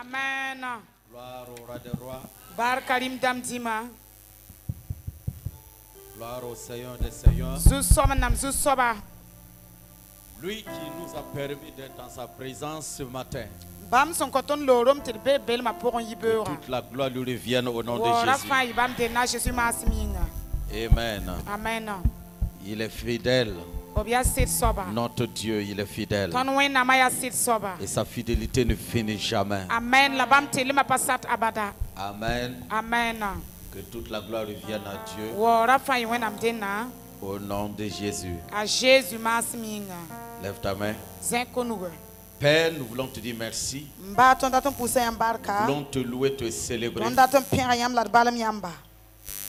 Amen. Gloire au roi des rois. Barkarim damdima. Gloire au Seigneur des seigneurs. Zusomanam zusoba. Lui qui nous a permis d'être dans sa présence ce matin. Bam son koton lorom tilbe bel ma pour Que yibeura. toute la gloire lui revienne au nom de Wora Jésus. fa ibam de na Jésus masminga. Amen. Amen. Il est fidèle. Obia sit soba. Notre Dieu, il est fidèle. Ton wen na maya sit soba. Et sa fidélité ne finit jamais. Amen. La bam tilima pasat abada. Amen. Amen. Que toute la gloire revienne à Dieu. Wora fa wen am dena. Au nom de Jésus. A Jésus masminga. Lève ta main. Zenkonuga. Père, nous voulons te dire merci. Mba ton daton pousse Nous embarka. voulons te louer, te célébrer Ton daton pira yam la balam yamba.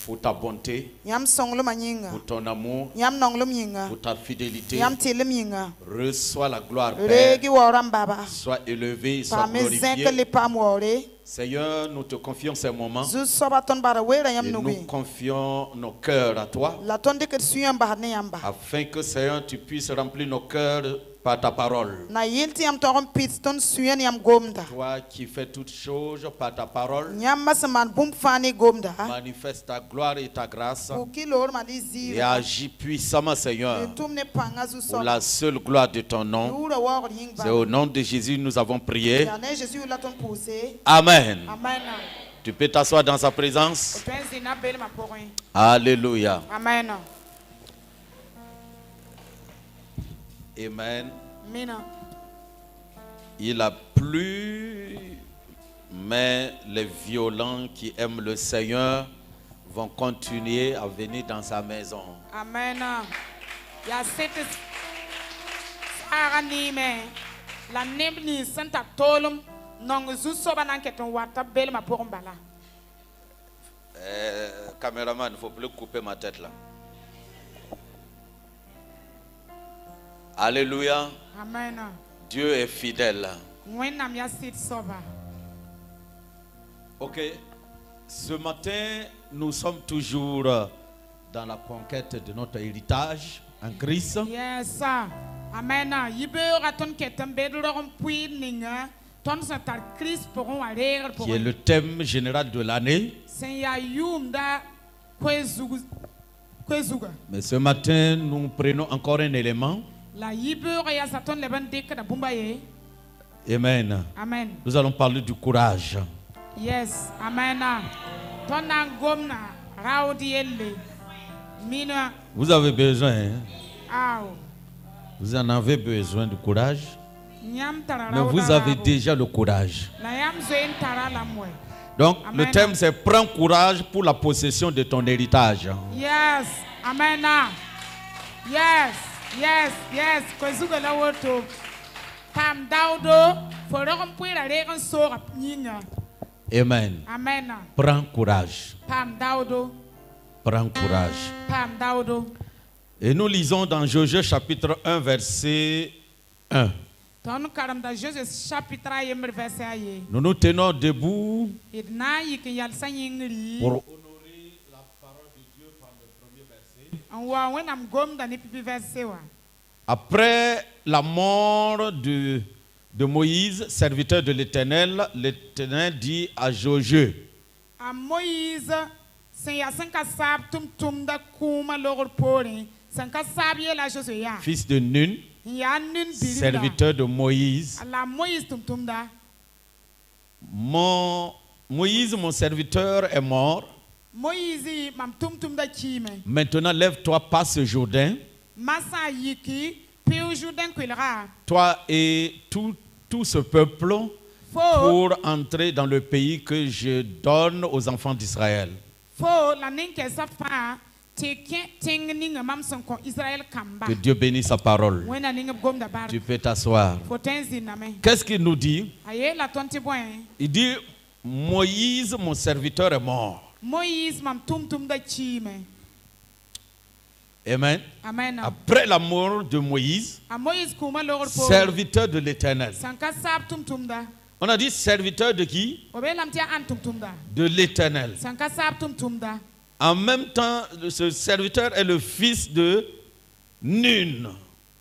pour ta bonté, Yam songlo manyinga. pour ton amour, Yam nonglum yinga. pour ta fidélité. Yam tilim yinga. Reçois la gloire, Père. Regi woram baba. Sois élevé, sois Pa me zenke glorifié. le pam wore. Seigneur, nous te confions ces moments Zu soba ton bara wera yam et nous nugi. confions nos cœurs à toi La ton de que suyam bahne yamba. afin que, Seigneur, tu puisses remplir nos cœurs par ta parole. Na yilti yam toron pit ton suyan yam gomda. Toi qui fais toutes choses par ta parole, Nyam masaman bum fani gomda. manifeste ta gloire et ta grâce Pour qui l'or ma et désir. agis puissamment, Seigneur, Tum ne panga zu pour soba. la seule gloire de ton nom. Lura wor yingba. C'est au nom de Jésus que nous avons prié. Yane Jésus la ton pousse. Amen. Amen. Tu peux t'asseoir dans sa présence. Openzi na bel ma porin. Alléluia. Amen. Amen. Mina. Il a plu, mais les violents qui aiment le Seigneur vont continuer à venir dans sa maison. Amen. Ya sete sara ni me. La nebni santa tolum nong zu soba nan keton wata bel ma porin bala. Caméraman, il ne faut plus couper ma tête là. Alléluia. Amen. Dieu est fidèle. Wenam ya sit soba. Ok. Ce matin, nous sommes toujours dans la conquête de notre héritage en Christ. Yes, sir. Amen. Yibe raton keton bedlorum puis ninga. Ton santal Christ pourront aller pour. Qui est le thème général de l'année. Senya yum da kwezuga. Mais ce matin, nous prenons encore un élément. La yibe ya saton leban dek da bumbaye. Amen. Amen. Nous allons parler du courage. Yes, amen. Ton gomna raudi elle. Mina Vous avez besoin, hein? aw. Vous en avez besoin de courage. Nyam tara Mais vous avez déjà le courage. La yam zoen tara la mwe. Donc, Amen. le thème, c'est prends courage pour la possession de ton héritage. Yes, amen. Yes, yes, yes. Kwezuga la woto. Pam daudo. Forum puira regen sora nyinga. Amen. Amen. Prends courage. Pam daudo. Prends courage. Pam daudo. Et nous lisons dans Josué chapitre 1, verset 1. Ton karam da Jésus chapitre yemer verset aye. Nous nous tenons debout Idna yikin yal sanyingri. pour honorer la parole de Dieu par le premier verset. Anwa wenam gom da ni pipi verset wa. Après la mort de Moïse, serviteur de l'Éternel, l'Éternel dit à Josué, A Moïse sen ya sanka sab tum da kuma logor pori. Sanka sab ye la Josué ya. fils de Nun, Ya nun birida. serviteur de Moïse, La Moïse tum da. Moïse, mon serviteur, est mort. Moïse mam tum da chime. Maintenant, lève-toi, passe ce Jourdain, Masa yiki piu Jourdain kwilra. toi et tout ce peuple, Fo pour entrer dans le pays que je donne aux enfants d'Israël. fo la ninke sapa teken tingning mam son kon Israël kamba. Que Dieu bénisse sa parole. Wena ninge gom da bar. Tu peux t'asseoir. Fo tenzi na me. Qu'est-ce qu'il nous dit? Aye la tonti boy. Il dit, Moïse, mon serviteur, est mort. Moïse mam tum da chime. Amen. Amen. Après la mort de Moïse, A Moïse kuma logor po. serviteur de l'Éternel. Sanka sab tum da. On a dit serviteur de qui? Obe lam tia an tum da. De l'Éternel. Sanka sab tum da. En même temps, ce serviteur est le fils de Nun.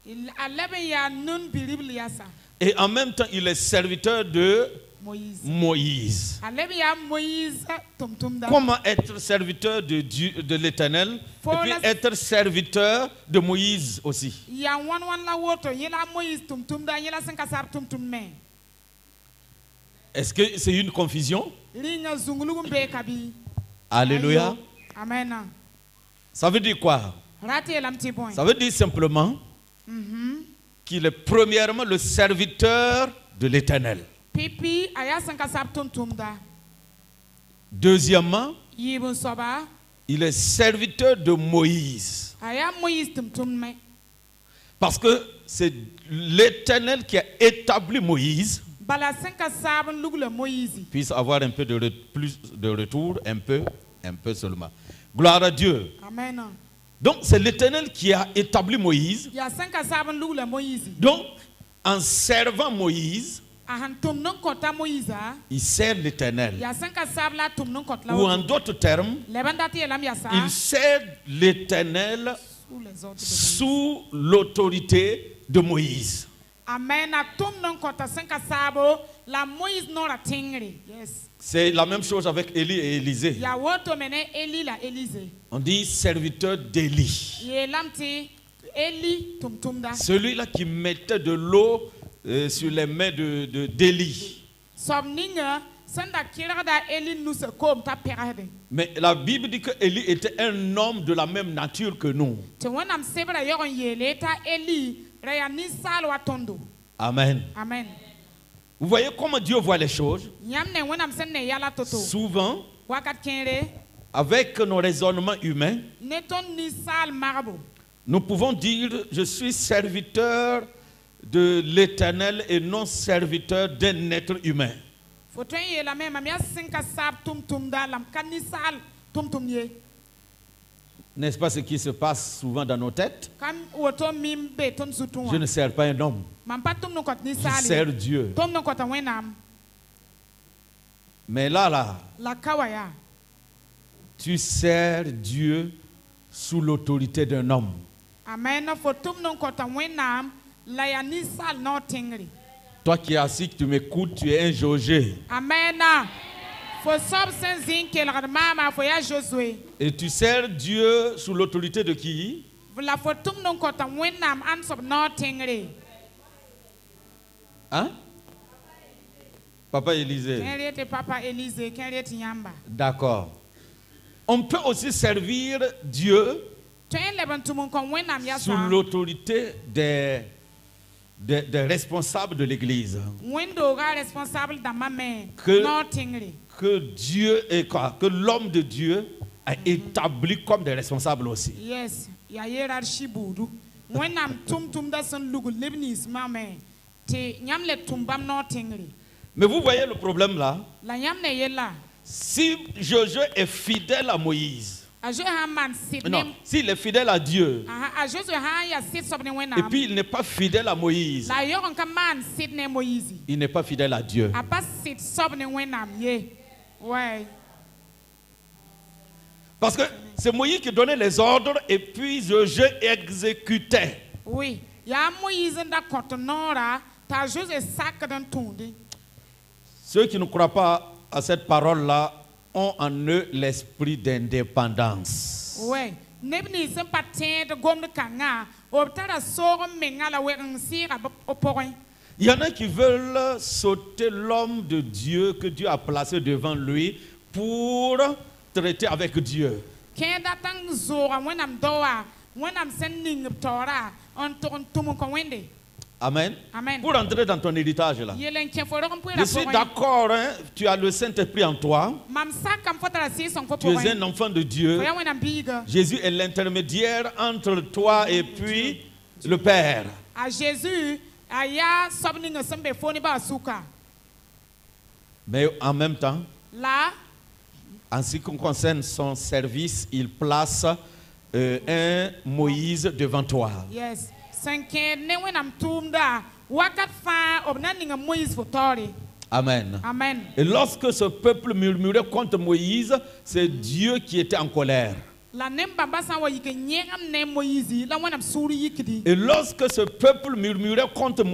Il alebe ya nun biribli yasa. Et en même temps, il est serviteur de Moïse. Moïse. Alléluia, Moïse, tumtumda. Comment être serviteur de Dieu, de l'Éternel, Faut et puis la- être serviteur de Moïse aussi. Ya wan la woto, yela Moïse tumtumda, yela sankasab tumtumme. Est-ce que c'est une confusion? Linga zungulugum be kabi. Alléluia. Ayo. Amen. Ça veut dire quoi? Raté la petit point. Ça veut dire simplement qu'il est premièrement le serviteur de l'Éternel. Pipi aya sankasab tumtumda. Deuxièmement, Yibun soba il est serviteur de Moïse. aya Moïse tumtumme. Parce que c'est l'Éternel qui a établi Moïse. Bala sankasab lugle Moïse. Puisse avoir un peu de plus de retour, un peu seulement. Gloire à Dieu. Amen. Donc c'est l'Éternel qui a établi Moïse. Ya sankasab lugle Moïse. Donc en servant Moïse, Ahan tum non kota Moïse. il sert l'Éternel. Ya sankasab la tum non kota la. Ou en d'autres termes, Lebandati elam yasa. il sert l'Éternel Sous les ordres de Moïse. sous l'autorité de Moïse. Amen. A tum non kota sankasabo la Moïse non la tingri. Yes. C'est la même chose avec Élie et Élisée. Ya woto mene Eli la Élysée. On dit serviteur d'Élie. Ye lamti Eli tum tumda. Celui-là qui mettait de l'eau sur les mains d'Élie. Somninga sanda kirada Eli nous se kom ta perade. Mais la Bible dit que Élie était un homme de la même nature que nous. Te wonam sebra yoron yele ta Eli raya ni sal watondo. Amen. Amen. Vous voyez comment Dieu voit les choses? Nyamne wonam senne yala toto. Souvent, Wakat kenre avec nos raisonnements humains, neton ni sal marabo. nous pouvons dire je suis serviteur de l'Éternel et non serviteur d'un être humain. Foton ye la même amia sinka sab tum tum da lam kanisal tum tum ye. N'est-ce pas ce qui se passe souvent dans nos têtes? Kam woto mim be ton sutun. Je ne sers pas un homme, Mam pa tum no kot ni je sali. sers Dieu. Tum no kot wenam. Mais là, La kawaya. tu sers Dieu sous l'autorité d'un homme. Amen. Fo tum no kot wenam la ya ni sal no tingri. Toi qui es assis, que tu m'écoutes, tu es un jaugé. Amen. Fo sob sen zin ke la mama fo ya Josué. Et tu sers Dieu sous l'autorité de qui? La fo tum no kot wenam an sob no tingri. Hein? Papa Élisée. Kenri te papa Élysée, kenri te yamba. D'accord. On peut aussi servir Dieu Tu es le bantumon kon wenam ya sous sa. l'autorité des responsables de l'Église. Wendo ga responsable dans ma main. Que- No tingri. Que Dieu est quoi? Que l'homme de Dieu a établi comme des responsables aussi. Yes, ya yerar shibudu. Wenam tum tum da son lugu libnis ma main. Te nyam le tumbam no tingri. Mais vous voyez le problème là? La nyam ne yela. Si Josué est fidèle à Moïse, A je ha man sit non, nem. s'il est fidèle à Dieu, A je ha ya sit sobne et wenam. puis il n'est pas fidèle à Moïse, La yoron ka man sit ne Moïse. il n'est pas fidèle à Dieu. A pas sit sobne wenam ye. Ouais. Parce que c'est Moïse qui donnait les ordres et puis Josué exécutait. Oui. Ya Moïse nda kotonora ta José sac dans tundi. Ceux qui ne croient pas à cette parole-là ont en eux l'esprit d'indépendance. Ouais. Nebni sem patin de gom de kanga. Obtara soro mengala weng sira oporin. Il y en a qui veulent sauter l'homme de Dieu que Dieu a placé devant lui pour traiter avec Dieu. Kenda tang zora wenam doa. Wenam sending tora. On tourne tout mon wende. Amen. Amen. Pour entrer dans ton héritage là. Yelen kien fo rom Je suis d'accord, hein, tu as le Saint-Esprit en toi. Mam sakam fotara si son fo Tu es porin. un enfant de Dieu. Foya wenam biga. Jésus est l'intermédiaire entre toi et puis le Père. A Jésus aya sobning sembe foni ba suka. Mais en même temps, Là, en ce qui concerne son service, il place un Moïse devant toi. yes. Sanke ne wenam tumda. Wakat fa obnaninga Moïse fotori. Amen. Amen. Et lorsque ce peuple murmurait contre Moïse, c'est Dieu qui était en colère. La nem bamba san wa yike nyegam ne Moïse la wenam suri yikdi. Et lorsque ce peuple murmurait contre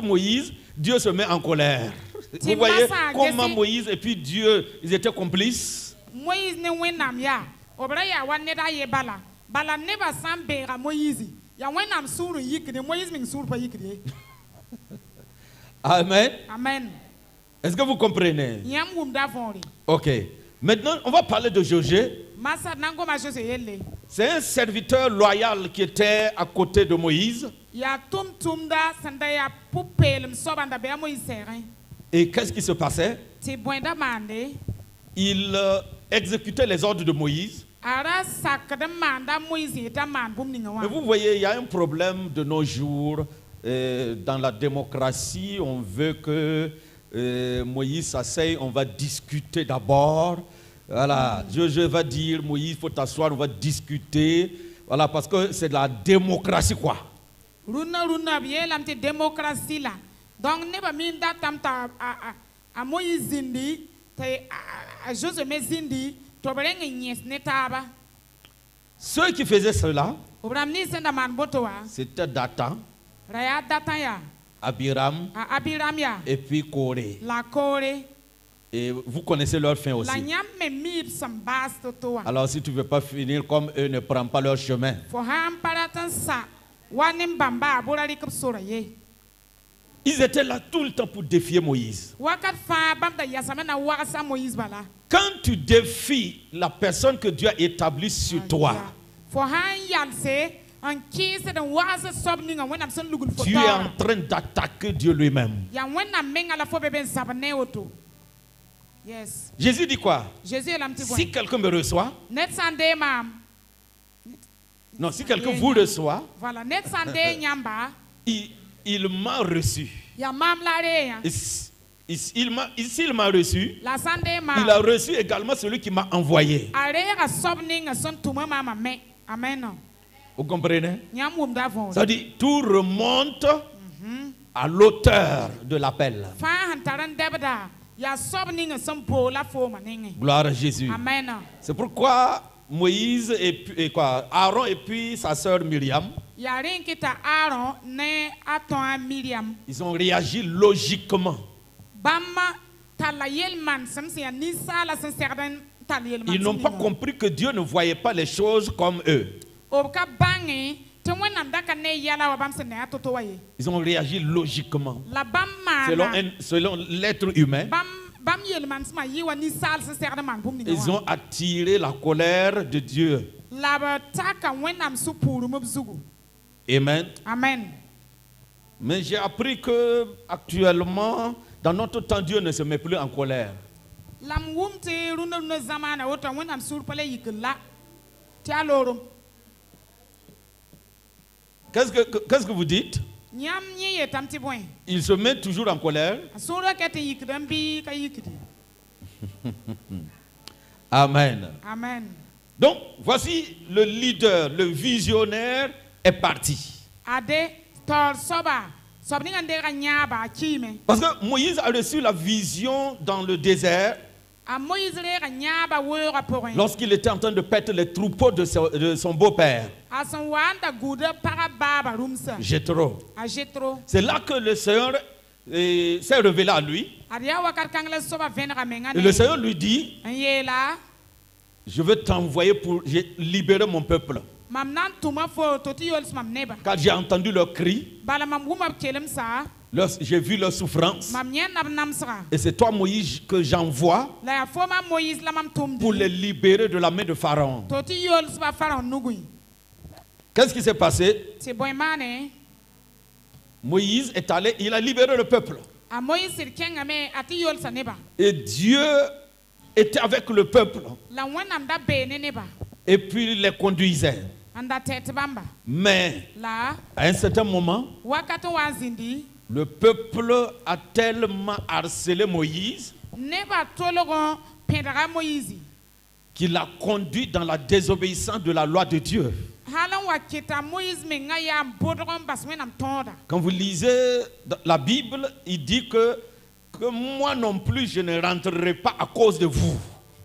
Moïse, Dieu se met en colère. Vous voyez comment Moïse et puis Dieu, ils étaient complices. Moïse ne wenam ya. Obra ya waneda ye bala. Bala neba sambera Moïse. Ya wenam suru yikri Moïse min suru pa yikri. Amen. Amen. Est-ce que vous comprenez? Yam wumda vonri. Ok. Maintenant, on va parler de Josué. Masa nango ma Josué yelle. C'est un serviteur loyal qui était à côté de Moïse. Ya tum da sanda ya pupelem sobanda be Moïse serin. Et qu'est-ce qui se passait? Ti boinda mande. Il exécutait les ordres de Moïse. Ara sakde manda Moïse eta man bum ninga wa. Mais vous voyez, il y a un problème de nos jours. Dans la démocratie, on veut que Moïse s'asseye, on va discuter d'abord. Voilà, je vais dire, Moïse, il faut t'asseoir, on va discuter. Voilà, parce que c'est de la démocratie, quoi. Runa bien la démocratie là. Donc ne pas minda tam ta a Moïse zindi te a Josué zindi to bereng nyes netaba. Ceux qui faisaient cela, Obramni senda man botoa. c'était Dathan, Raya Dathan ya. Abiram, Abiram ya. et puis Corée. La Corée. Et vous connaissez leur fin aussi. La nyam me mir sambas totoa. Alors si tu ne veux pas finir comme eux, ne prends pas leur chemin. For ham paratan sa. Wanem bamba borali kap sora ye. Ils étaient là tout le temps pour défier Moïse. Wakat fa bamda yasamena wakasa Moïse bala. Quand tu défies la personne que Dieu a établie sur toi, For han yalse an kise den waza sobninga wenam son lugul tu es en train d'attaquer Dieu lui-même. Ya wenam menga la fo beben sabane oto. Yes. Jésus dit quoi? Jésus est l'amti Si quelqu'un me reçoit, net sande mam. non, si quelqu'un vous reçoit, Voilà, net sande nyamba. il m'a reçu. Ya mam la re. S'il m'a reçu, La sande mam. il a reçu également celui qui m'a envoyé. Are ga sobninga son tuma mama me. Amen. Vous comprenez? Nyam wum davon. Ça dit, tout remonte à l'auteur de l'appel. Fa hantaran debda. Ya sobninga son po la fo maninga. Gloire à Jésus. Amen. C'est pourquoi Moïse et Aaron et puis sa sœur Myriam, Ya rin kita Aaron ne aton Miriam. ils ont réagi logiquement. Bama talayel man samsi ya nisa la sincerden talayel man. Ils n'ont pas compris que Dieu ne voyait pas les choses comme eux. Oka bangi te wenam daka ne yala wa bam se ne atoto waye. Ils ont réagi logiquement. La bam Selon l'être humain, Bam yel man sma yiwa nisa la sincerden man bum ni. ils ont attiré la colère de Dieu. La ba taka wenam su puru mabzugu. Amen. Amen. Mais j'ai appris que actuellement, dans notre temps, Dieu ne se met plus en colère. Lam wumte runa no zamana wota wenam sur pale yikla. Ti alorum. Qu'est-ce que vous dites? Nyam nye tamti boy. Il se met toujours en colère. Sura kete yikdam bi ka yikdi. Amen. Amen. Donc, voici le leader, le visionnaire est parti. Ade tor soba. Sobninga ndera nyaba chime. Parce que Moïse a reçu la vision dans le désert A Moïse re nyaba wora porin. lorsqu'il était en train de paître les troupeaux de son beau-père, Asan wanda guda para baba rumsa. Jéthro. A Jéthro. C'est là que le Seigneur s'est révélé à lui. Adia wakar kangla soba venra mengane. Et le Seigneur lui dit, Yela. je veux t'envoyer pour libérer mon peuple. Mam nan tuma fo toti yols mam neba. Car j'ai entendu leurs cris, Bala mam wuma kelem sa. j'ai vu leur souffrance. Mam nyen nab namsra. Et c'est toi, Moïse, que j'envoie La ya foma Moïse la mam tumdi. pour les libérer de la main de Pharaon. Toti yols ba pharaon nugui. Qu'est-ce qui s'est passé? C'est boy mane. Moïse est allé, il a libéré le peuple. A Moïse sir kenga me ati yols sa neba. Et Dieu était avec le peuple. La wenam da be ne neba. Et puis il les conduisait. Anda tete bamba. Mais La à un certain moment, wakato wazindi. le peuple a tellement harcelé Moïse Neba tologon pendra Moïse. qu'il l'a conduit dans la désobéissance de la loi de Dieu. Halan wakita Moïse me ngaya bodron baswenam tonda. Quand vous lisez la Bible, il dit que moi non plus je ne rentrerai pas à cause de vous.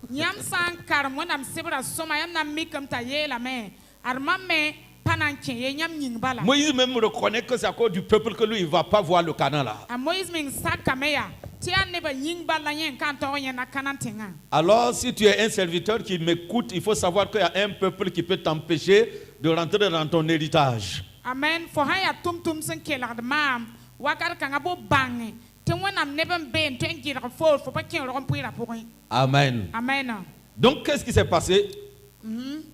Nyam san kar monam sebra soma yam nam mikam ta yela me. Arma me pananke ye nyam nying bala. Moïse même reconnaît que c'est à cause du peuple que lui, il ne va pas voir le Canaan là. A Moïse ming sakameya. Tia neba nying bala yen kanto yen na kanantenga. Alors, si tu es un serviteur qui m'écoute, il faut savoir qu'il y a un peuple qui peut t'empêcher de rentrer dans ton héritage. Amen. For haya tum sen kelar de mam. Wakar kanga bo bange. Te wonam neben ben ten gira fo fo pa ken ron puira pour. Amen. Amen. Donc, qu'est-ce qui s'est passé?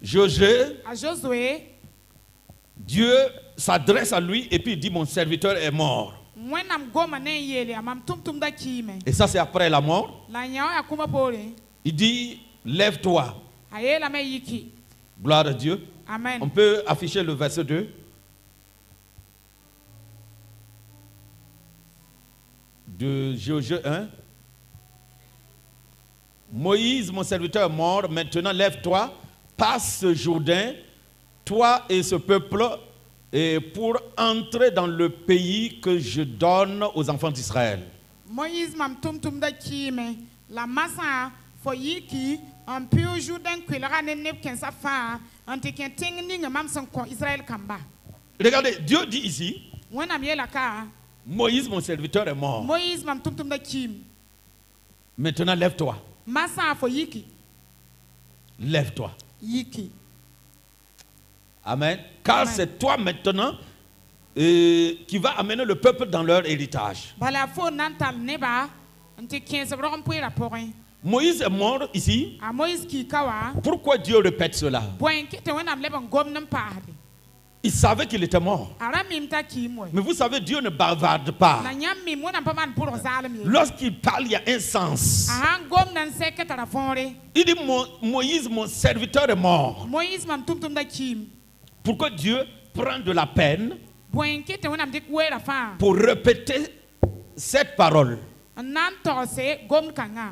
Josué, A Josué, Dieu s'adresse à lui et puis il dit, mon serviteur est mort. whenam goma ne yele amam tum da kime. Et ça, c'est après la mort. La nyawa ya kuma pole. Il dit, lève-toi. Ayela me yiki. Gloire à Dieu. Amen. On peut afficher le verset 2. De Josué 1. Moïse, mon serviteur, est mort. Maintenant, lève-toi, passe ce Jourdain, toi et ce peuple, et pour entrer dans le pays que je donne aux enfants d'Israël. Moïse mam tum da kime. La massa fo yiki en pur Jourdain kwelera ne neb ken sa fa ante ken ting ninga mam son kon Israël kamba. Regardez, Dieu dit ici, Whenam yela ka Moïse, mon serviteur, est mort. Moïse mam tum da kim. Maintenant, lève-toi. Massa fo yiki. Lève-toi. Yiki. Amen. Car Amen. c'est toi maintenant qui va amener le peuple dans leur héritage. Bala fo nantal neba ante ken sa ron puira pour. Moïse est mort ici. A Moïse ki kawa. Pourquoi Dieu répète cela? Boen kete whenam leben gom nam pahde. Il savait qu'il était mort. Ara mim ta kim we. Mais vous savez, Dieu ne bavarde pas. Na nyam mim whenam pa man pour zalem ye. Lorsqu'il parle, il y a un sens. Aha gom nan se ketara fonre. Il dit, Moïse, mon serviteur est mort. Moïse mam tum da kim. Pourquoi Dieu prend de la peine Boen kete whenam dik wera fa. pour répéter cette parole? Nan tose gom kanga.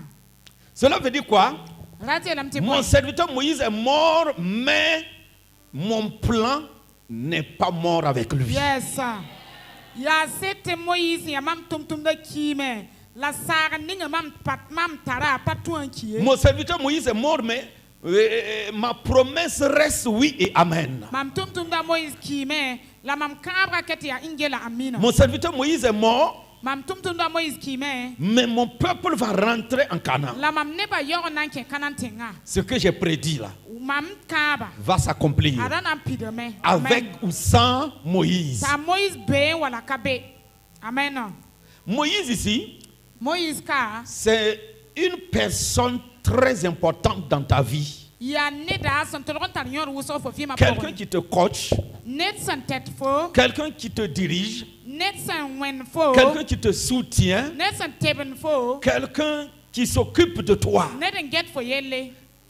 Cela veut dire quoi? Rati lam ti Mon boen. serviteur Moïse est mort, mais mon plan n'est pas mort avec lui. Yes. Ya sete Moïse ya mam tum da kime. La sara ninga mam pat mam tara patu ankie. Mon serviteur Moïse est mort, mais ma promesse reste oui et amen. Mam tum da Moïse kime. La mam kabra kete ya ingela amina. Mon serviteur Moïse est mort, Mam tum da Moïse kime. mais mon peuple va rentrer en Canaan. La mam neba yor nan ke kanantenga. Ce que j'ai prédit là Mam kaba. va s'accomplir. Adana pideme. Avec ou sans Moïse. Ta Moïse be wala kabe. Amen. Moïse ici, Moïse ka. c'est une personne très importante dans ta vie. Ya neda son tolon tan yor wuso fo fi ma Quelqu'un qui te coach, net son tête fo. quelqu'un qui te dirige, Net son wen fo. quelqu'un qui te soutient, Net son teben fo. quelqu'un qui s'occupe de toi. Net en get fo yelle.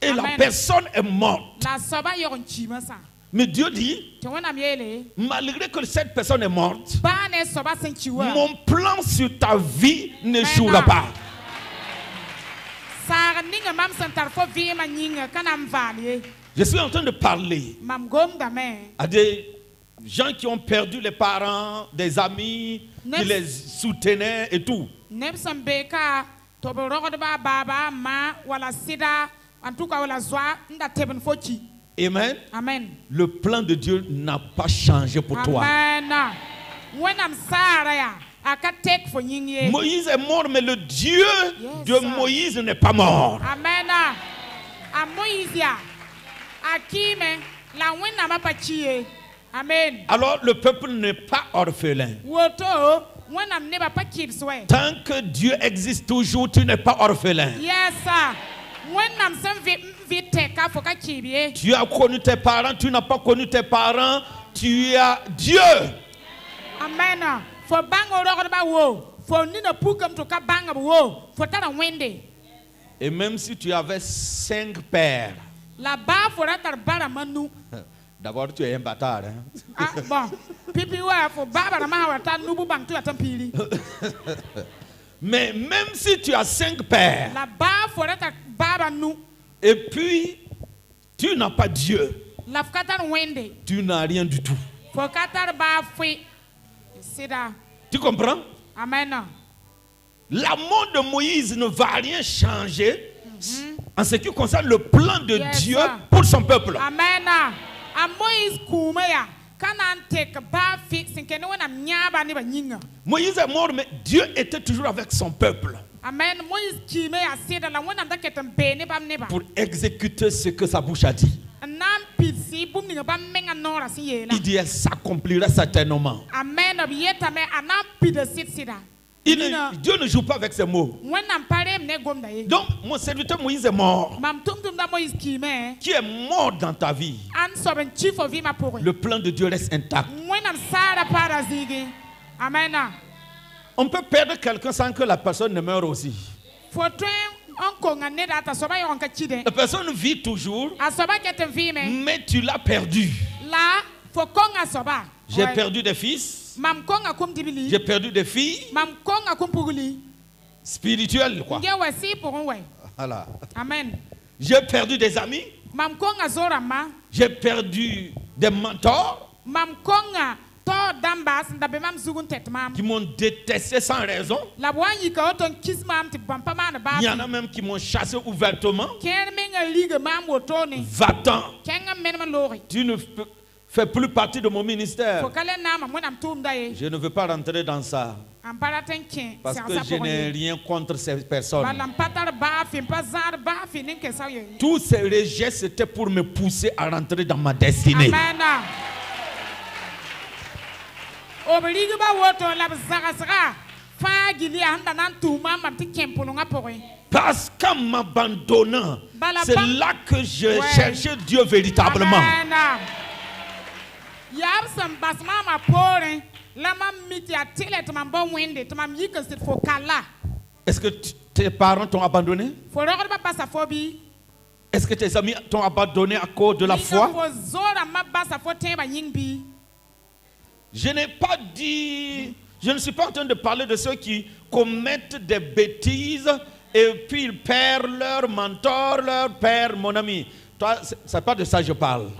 Et la Amen. personne est morte. La soba yor chima sa. Mais Dieu dit, Te wona yele. malgré que cette personne est morte, Ba ne soba sen chiwa. mon plan sur ta vie ne jouera pas. Sar ninga mam san tar fo vi ma nyinga kanam valie. Je suis en train de parler Mam gom da me. à des gens qui ont perdu les parents, des amis qui les soutenaient et tout. Nepsan beka to bo rogod ba baba ma wala sida en tout cas wala zwa nda teben fochi. Amen. Amen. Le plan de Dieu n'a pas changé pour toi. Amen. When I'm sorry, I can take for you. Moïse est mort, mais le Dieu Yes, de sir. Moïse n'est pas mort. Amen. A Moïse ya. Akime la wena mapachie. Amen. Alors le peuple n'est pas orphelin. Woto when I'm never pa kids way. Tant que Dieu existe toujours, tu n'es pas orphelin. Yes sir. When I'm some vite ka foka kibie. Tu as connu tes parents, tu n'as pas connu tes parents, tu as Dieu. Amen. For bango rogod ba wo. For nina pukam to ka banga wo. For tara wende. Et même si tu avais 5 pères, La ba for atar bara manu. d'abord tu es un bâtard. Hein? Ah bon. Pipi wa for baba na ma wata nubu bang tu atampili. Mais même si tu as 5 pères, La ba for atar baba nu. et puis tu n'as pas Dieu, La fkatar wende. tu n'as rien du tout. For katar ba fui. Sida. Tu comprends? Amen. La mort de Moïse ne va rien changer en ce qui concerne le plan de Yes, Dieu sir. pour son peuple. Amen. A Moïse kume ya. Moïse est mort, mais Dieu était toujours avec son peuple Amen. Moïse qui me a dit la wona da ketem bene bam neba. pour exécuter ce que sa bouche a dit. Nam pitsi bum ni bam menga nora si yela. Il dit, elle s'accomplira certainement. Amen. Obieta me anam pide sit sida. Dieu ne joue pas avec ses mots. Donc, mon serviteur Moïse est mort. Qui est mort dans ta vie? Le plan de Dieu reste intact. On peut perdre quelqu'un sans que la personne ne meure aussi. La personne vit toujours, mais tu l'as perdu. J'ai perdu des fils. J'ai perdu des filles spirituelles, quoi. Voilà. Amen. J'ai perdu des amis. J'ai perdu des mentors qui m'ont détesté sans raison. Il y en a même qui m'ont chassé ouvertement. Va-t'en. Tu ne fais plus partie de mon ministère. Je ne veux pas rentrer dans ça. Parce que je n'ai rien contre ces personnes. Tous ces rejets, c'était pour me pousser à rentrer dans ma destinée. Parce qu'en m'abandonnant, c'est là que je cherchais Dieu véritablement. Est-ce que tes parents t'ont abandonné? Est-ce que tes amis t'ont abandonné à cause de la foi? Je n'ai pas dit, je ne suis pas en train de parler de ceux qui commettent des bêtises et puis ils perdent leur mentor, leur père, mon ami. Toi, c'est pas de ça que je parle.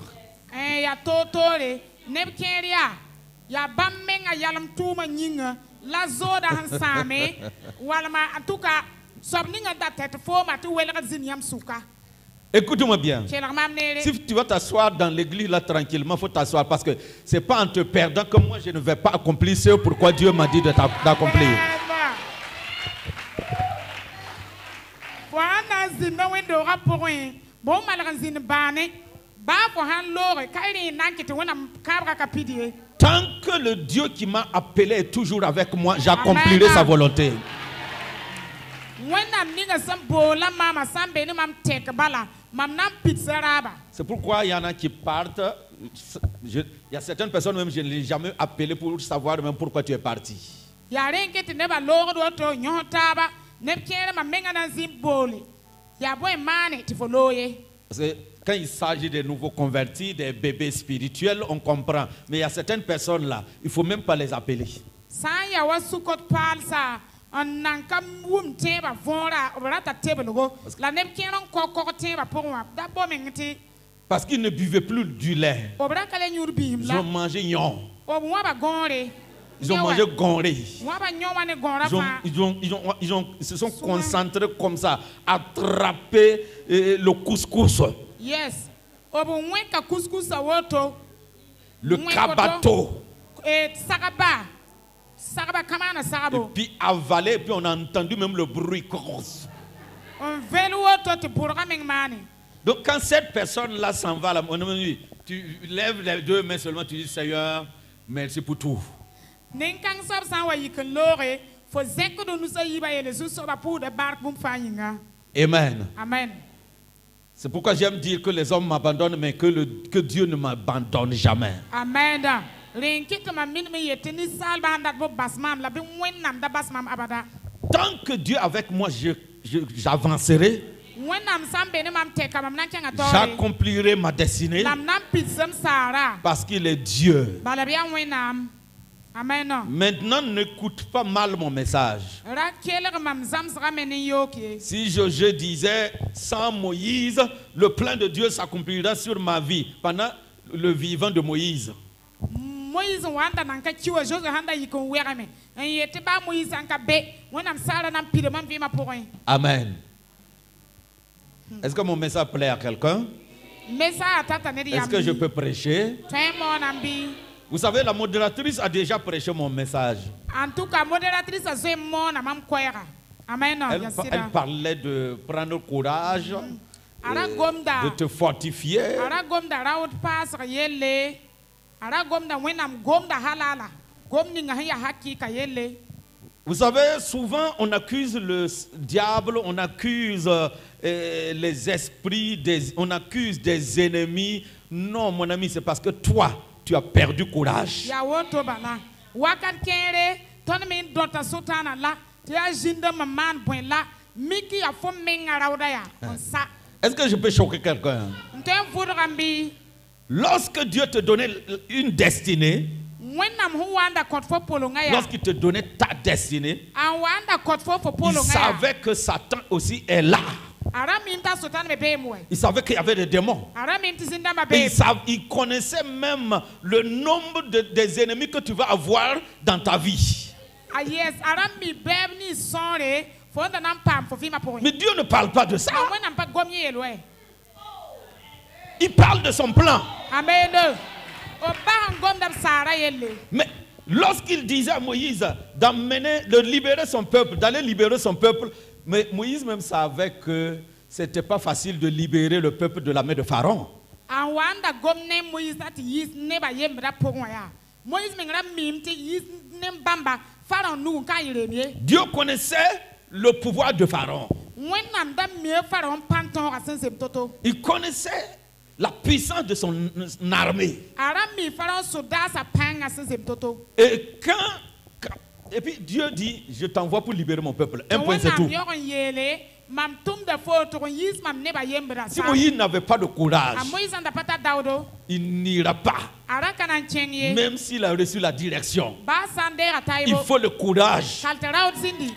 Écoute-moi bien. Si tu vas t'asseoir dans l'église là tranquillement, il faut t'asseoir parce que c'est pas en te perdant que moi je ne vais pas accomplir ce pourquoi Dieu m'a dit d'accomplir. Tant que le Dieu qui m'a appelé est toujours avec moi, j'accomplirai sa volonté. C'est pourquoi il y en a qui partent. Il y a certaines personnes même, je ne les ai jamais appelées pour savoir même pourquoi tu es parti. Parce que quand il s'agit des nouveaux convertis, des bébés spirituels, on comprend. Mais il y a certaines personnes là, il ne faut même pas les appeler. Parce qu'ils ne buvaient plus du lait. Ils ont mangé gnon. Ils ont mangé gonré. Ils se sont concentrés comme ça, attraper le couscous. Yes. Le kabato. Et puis avaler, et puis on a entendu même le bruit. Donc quand cette personne-là s'en va, tu lèves les deux mains seulement, tu dis Seigneur, merci pour tout. Amen. Amen. C'est pourquoi j'aime dire que les hommes m'abandonnent, mais que Dieu ne m'abandonne jamais. Amen. Tant que Dieu est avec moi, j'avancerai. J'accomplirai ma destinée. Parce qu'il est Dieu. Maintenant, n'écoute pas mal mon message. Si je disais, sans Moïse, le plan de Dieu s'accomplira sur ma vie pendant le vivant de Moïse. Amen. Est-ce que mon message plaît à quelqu'un? Est-ce que je peux prêcher? Vous savez, la modératrice a déjà prêché mon message. En tout cas, modératrice a zé mon na mam kwera. Amen. Elle parlait de prendre courage, Ara gomda. de te fortifier. Ara gomda raut pas yelle. Ara gomda wenam gomda halala. Gomni nga ya hakika yelle. Vous savez, souvent on accuse le diable, on accuse les esprits, on accuse des ennemis. Non, mon ami, c'est parce que toi, tu as perdu courage. Ya woto bala. Wakat kere, ton min dota sotana la. Tia jinda maman buen la. Miki a fo menga raudaya. On sa. Est-ce que je peux choquer quelqu'un? Ntem foudrambi. Lorsque Dieu te donnait une destinée, lorsqu'il te donnait ta destinée, il savait que Satan aussi est là. Il savait qu'il y avait des démons. Et il connaissait même le nombre des ennemis que tu vas avoir dans ta vie. Mais Dieu ne parle pas de ça. Il parle de son plan. Mais lorsqu'il disait à Moïse d'emmener, de libérer son peuple, d'aller libérer son peuple, mais Moïse même savait que ce n'était pas facile de libérer le peuple de la main de Pharaon. Dieu connaissait le pouvoir de Pharaon. Il connaissait la puissance de son armée. Et puis Dieu dit, je t'envoie pour libérer mon peuple. Un point, c'est tout. Si Moïse n'avait pas de courage, il n'ira pas. Même s'il a reçu la direction, il faut le courage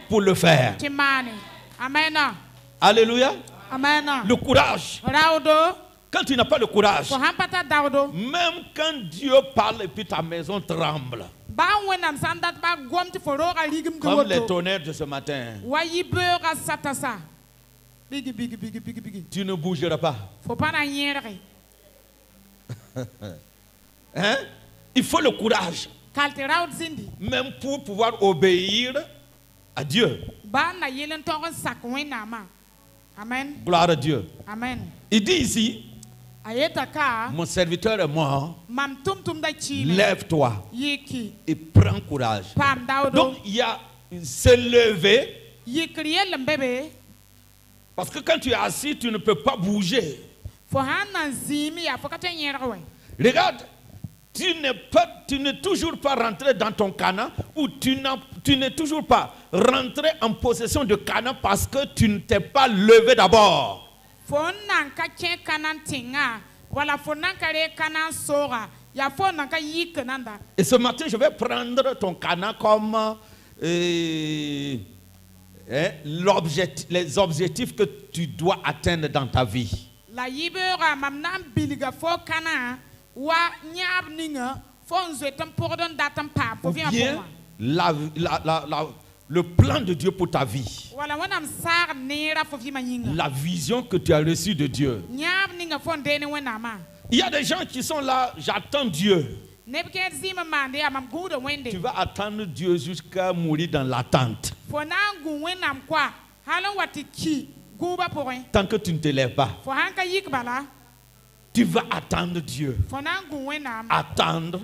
pour le faire. Alléluia. Le courage. Quand tu n'as pas le courage, même quand Dieu parle et puis ta maison tremble, comme les tonnerres de ce matin, tu ne bougeras pas. Hein? Il faut le courage, même pour pouvoir obéir à Dieu. Gloire à Dieu. Amen. Il dit ici, mon serviteur et moi, lève-toi et prends courage. Donc il y a se lever, parce que quand tu es assis, tu ne peux pas bouger. Regarde, tu n'es toujours pas rentré dans ton Canaan, ou tu n'es toujours pas rentré en possession de Canaan parce que tu ne t'es pas levé d'abord. Et ce matin, je vais prendre ton Canaan comme les objectifs que tu dois atteindre dans ta vie. Ou bien le plan de Dieu pour ta vie. La vision que tu as reçue de Dieu. Il y a des gens qui sont là, j'attends Dieu. Tu vas attendre Dieu jusqu'à mourir dans l'attente. Tant que tu ne te lèves pas, tu vas attendre Dieu. Attendre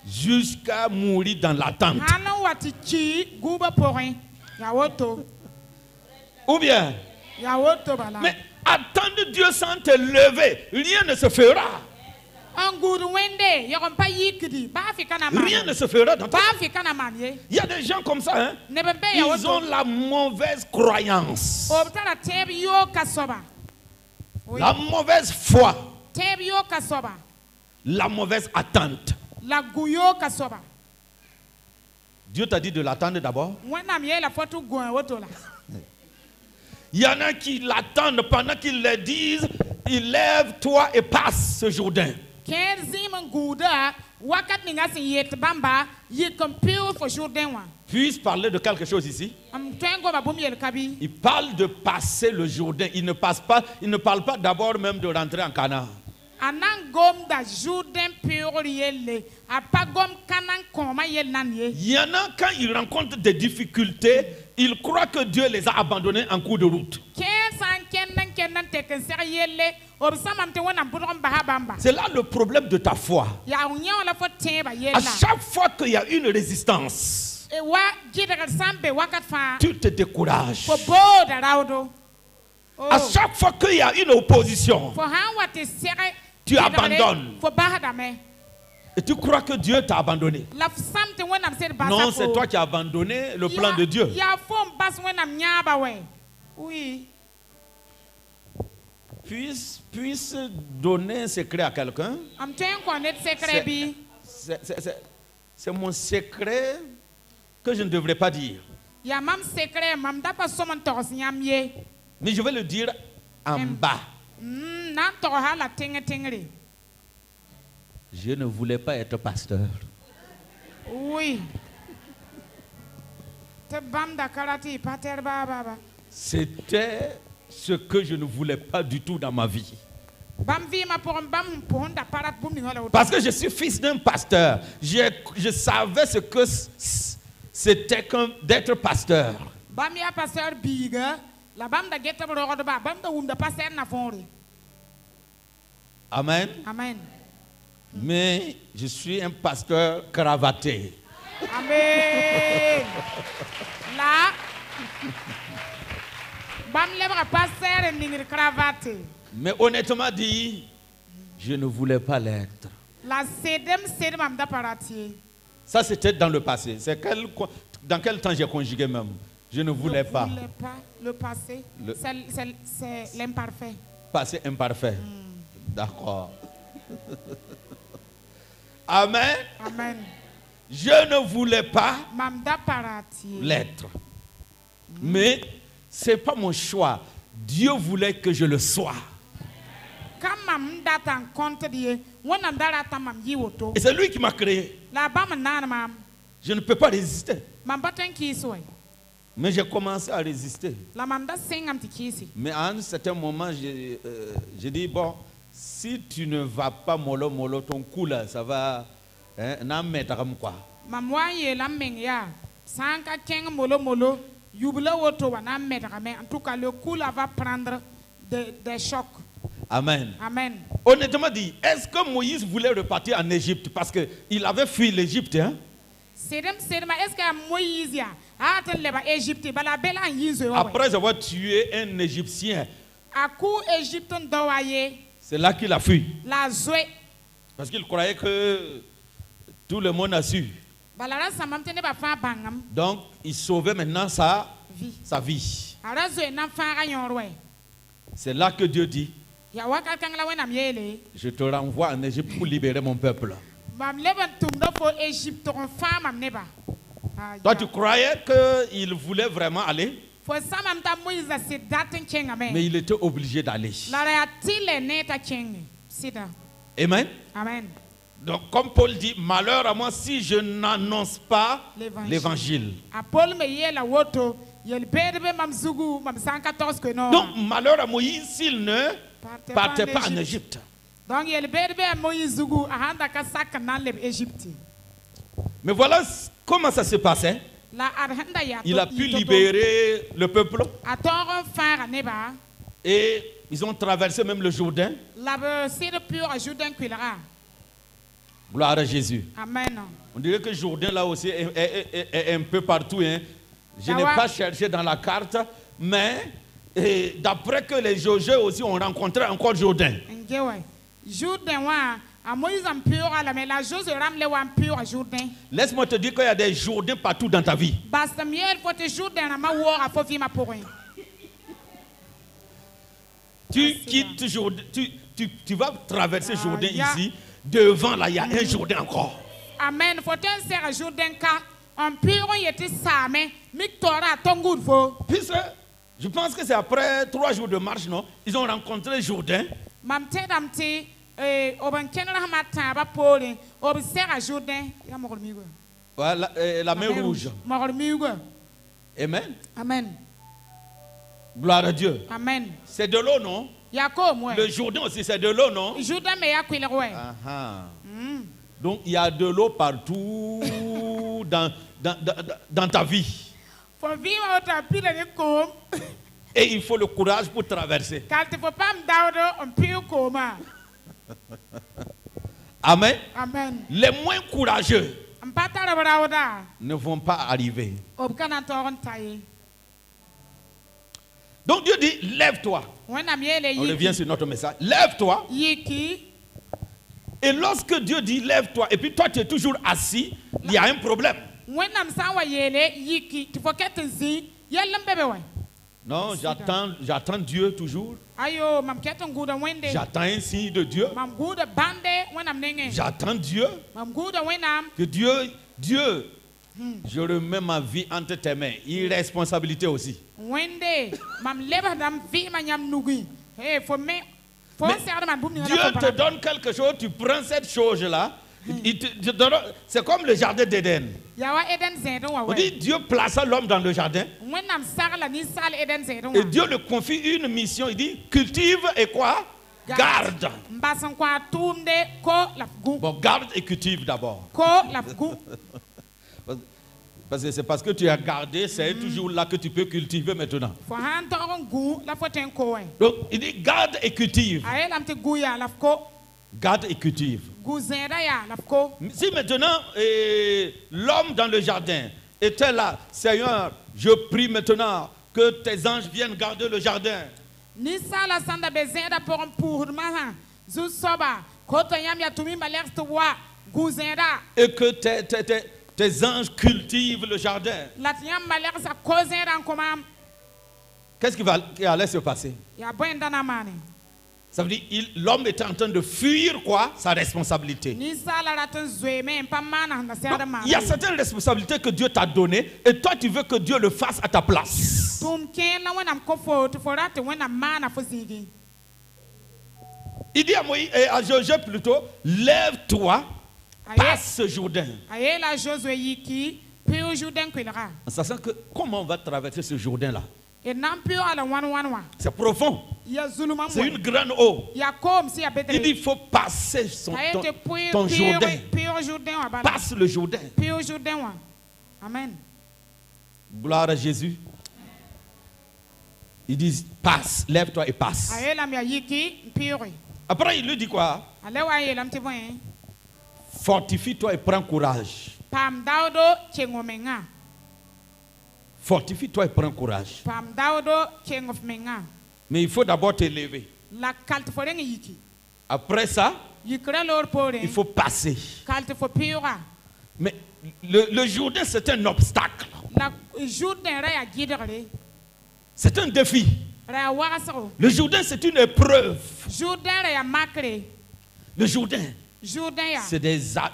jusqu'à mourir dans l'attente. Ou bien, mais attendre Dieu sans te lever, rien ne se fera. Rien ne se fera dans ta vie. Il y a des gens comme ça, hein? Ils ont la mauvaise croyance, la mauvaise foi, la mauvaise attente. Dieu t'a dit de l'attendre d'abord. Il y en a qui l'attendent pendant qu'ils le disent, il lève-toi et passe ce Jourdain. Puis-je parler de quelque chose ici? Il parle de passer le Jourdain. Il ne parle pas d'abord même de rentrer en Canaan. Anan gom da Jourdain pur yelle. A pas gom kanan koma yel nan ye. Il y en a, quand ils rencontrent des difficultés, ils croient que Dieu les a abandonnés en cours de route. C'est là le problème de ta foi. À chaque fois qu'il y a une résistance, tu te décourages. À chaque fois qu'il y a une opposition, tu abandonnes. Et tu crois que Dieu t'a abandonné. Non, c'est toi qui as abandonné le plan de Dieu. Oui. Puisse donner un secret à quelqu'un. C'est mon secret que je ne devrais pas dire. Mais je vais le dire en bas. Je ne voulais pas être pasteur. Oui. C'était ce que je ne voulais pas du tout dans ma vie. Parce que je suis fils d'un pasteur. Je savais ce que c'était d'être pasteur. Amen. Amen. Mais je suis un pasteur cravaté. Amen. Là, mais honnêtement dit, je ne voulais pas l'être. Ça c'était dans le passé. Dans quel temps j'ai conjugué même? Je ne voulais pas. Le passé, c'est l'imparfait. Passé imparfait. D'accord. Amen. Amen. Je ne voulais pas l'être. Mais ce n'est pas mon choix. Dieu voulait que je le sois. Et c'est lui qui m'a créé. Je ne peux pas résister. Mais j'ai commencé à résister. Mais à un certain moment, j'ai dit, bon, si tu ne vas pas mollo, ton cou là, ça va n'en mettre comme quoi. En tout cas, le cou là va prendre des chocs. Amen. Amen. Honnêtement dit, est-ce que Moïse voulait repartir en Égypte parce qu'il avait fui l'Égypte, hein? Après avoir tué un Égyptien, c'est là qu'il a fui. Parce qu'il croyait que tout le monde a su. Donc, il sauvait maintenant sa vie. C'est là que Dieu dit, je te renvoie en Égypte pour libérer mon peuple. Toi, tu croyais qu'il voulait vraiment aller? Mais il était obligé d'aller. Amen. Amen. Donc, comme Paul dit, malheur à moi si je n'annonce pas l'évangile. Donc, malheur à Moïse s'il ne partait pas en Égypte. Mais voilà comment ça se passait. Il a pu libérer le peuple. Et ils ont traversé même le Jourdain. Gloire à Jésus. Amen. On dirait que le Jourdain là aussi est un peu partout. Hein. Je n'ai pas cherché dans la carte, mais d'après que les Josué aussi ont rencontré encore Jourdain. Laisse-moi te dire qu'il y a des Jourdains partout dans ta vie. Tu quittes Jourdain, tu vas traverser Jourdain ici. Devant là, il y a un Jourdain encore. Amen. Puisque je pense que c'est après 3 jours de marche, non? Ils ont rencontré Jourdain. Voilà, la mer rouge. Amen. Amen. Amen. Gloire à Dieu. Amen. C'est de l'eau, non? Yako moi. Le Jourdain aussi, c'est de l'eau, non? Jourdain me ya kwile ouais. Ah, ah. Donc, il y a de l'eau partout dans ta vie. Faut vivre autant plus de comme. Et il faut le courage pour traverser. Quand tu faut pas me daudo on peut comment. Amen. Amen. Les moins courageux Mpata brauda. ne vont pas arriver. Obkana toron taille. Donc Dieu dit, lève-toi. When am yele On yiki. revient sur notre message. Lève-toi. Yiki. Et lorsque Dieu dit, lève-toi, et puis toi tu es toujours assis, il y a un problème. When am sawa yele yiki. Tu faut qu'être zi. Yellem bébé ouais. Non, j'attends Dieu toujours. Ayo mam keton guda wende. J'attends un signe de Dieu. Mam guda bande when am nenge. J'attends Dieu. Mam guda when am. Que Dieu, je remets ma vie entre tes mains. Irresponsabilité aussi. Wende mam leba dam vi manyam nugui. Hey, faut me faut Mais faire man boum ni Dieu te donne quelque chose, tu prends cette chose-là. C'est comme le jardin d'Éden. Yawa Eden zedo wa On dit we. Dieu plaça l'homme dans le jardin When am sarla ni sal Eden zedo et wa. Dieu lui confie une mission. Il dit cultive et quoi? Garde. Mbasan kwa tumde ko lafgu. Bon, garde et cultive d'abord. Ko lafgu. Parce que c'est parce que tu as gardé, c'est toujours là que tu peux cultiver maintenant. Fo han toron gu la foten ko we. Donc il dit garde et cultive. Ayel am te gu ya lafko. Garde et cultive. Gu zeda ya lafko. Si maintenant l'homme dans le jardin était là, Seigneur, je prie maintenant que tes anges viennent garder le jardin. Ni sala sanda bezeda pour maha. Zu soba. Koto yam ya tumi malerst wa. Gu zeda. Et que tes anges cultivent le jardin. Latiam malerst a ko zeda komam. Qu'est-ce qui allait se passer? Ya boendana mane. Ça veut dire l'homme était en train de fuir quoi? Sa responsabilité. Donc, Ni sala raton zweme pa mana na serda mane. il y a certaines responsabilités que Dieu t'a données et toi tu veux que Dieu le fasse à ta place. Tum ken la wenam kofo to forate wenam mana fo zigi. Il dit à Moïse et à Josué plutôt, lève-toi, passe ce Jourdain. Aye la Josué yiki peu Jourdain kwilera. En sachant que comment on va traverser ce Jourdain-là? Et nan peu ala wan. C'est profond. Ya zuluma C'est une mo. grande eau. Ya kom si ya betre. Il dit il faut passer ton Jourdain. Peu Jourdain wa bala. Passe le Jourdain. Peu Jourdain wa. Amen. Gloire à Jésus. Il dit passe, lève-toi et passe. Aye la mi yiki peu. Après il lui dit quoi? Ale wa ye lam te bon. Fortifie-toi et prends courage. Pam daudo chengomenga. Fortifie-toi et prends courage. Pam daudo chengofmenga. Mais il faut d'abord t'élever. La kalte foreng yiki. Après ça, Yikra lor pore. il faut passer. Kalte fo pura. Mais le Jourdain, c'est un obstacle. La Jourdain ra ya gidere. C'est un défi. Ra ya wasro. Le Jourdain, c'est une épreuve. Jourdain ra ya makre. Le Jourdain, Jourdain ya.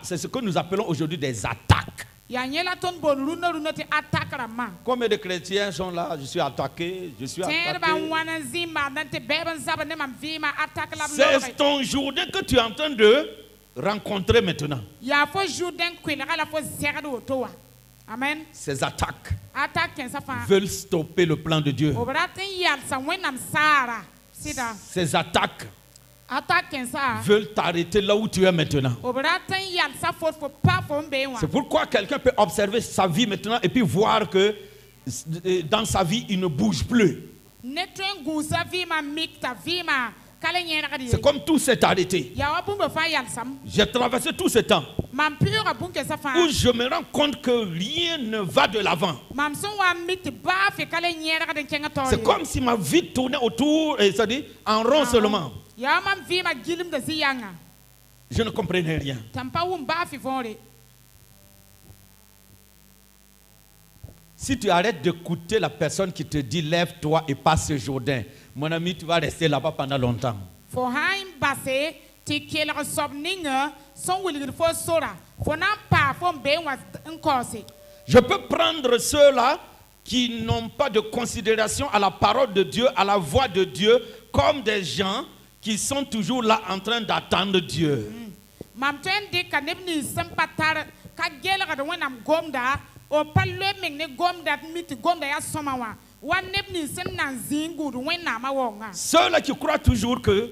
c'est ce que nous appelons aujourd'hui des attaques. Ya nyela ton bon runa te attaque rama. Combien de chrétiens sont là? Je suis attaqué, je suis Terba attaqué. wana zimba dan te beben zaba ne mam vima attaque la C'est ton Jourdain que tu es en train de rencontrer maintenant. Ya fo Jourdain kwilera la fo zerdo towa. Amen. Ces attaques Attaque sa fa. veulent stopper le plan de Dieu. Obraten yal sa wenam sara. Sida. Ces attaques Attaque sa. veulent t'arrêter là où tu es maintenant. Obraten yal sa fo pas fo mbewa. C'est pourquoi quelqu'un peut observer sa vie maintenant et puis voir que dans sa vie, il ne bouge plus. Netren gusa vima mikta vima kale nyera kadi. C'est comme tout s'est arrêté. Ya wabumba fa yal sam. J'ai traversé tout ce temps Mam pure bunke sa fa. où je me rends compte que rien ne va de l'avant. Mam son wa mikti ba fe kale nyera kadi kenga tori. C'est comme si ma vie tournait autour, c'est-à-dire en rond seulement. Ya mam vima gilim de ziyanga. Je ne comprenais rien. Tampa wum ba fi vore. Si tu arrêtes d'écouter la personne qui te dit lève-toi et passe ce Jourdain, mon ami, tu vas rester là-bas pendant longtemps. Fo haim base ti kelere sob ninga son wilgir fo sora. Fo nan pa fo mbe wa nkose. Je peux prendre ceux-là qui n'ont pas de considération à la parole de Dieu, à la voix de Dieu, comme des gens qui sont toujours là en train d'attendre Dieu. Mam twen de ka nebni sempatar ka gelere de wenam gomda o palle mengne gomda mit gomda ya somawa. Wa neb ni sen nan zingu du wen na ma wonga. Ceux-là qui croient toujours que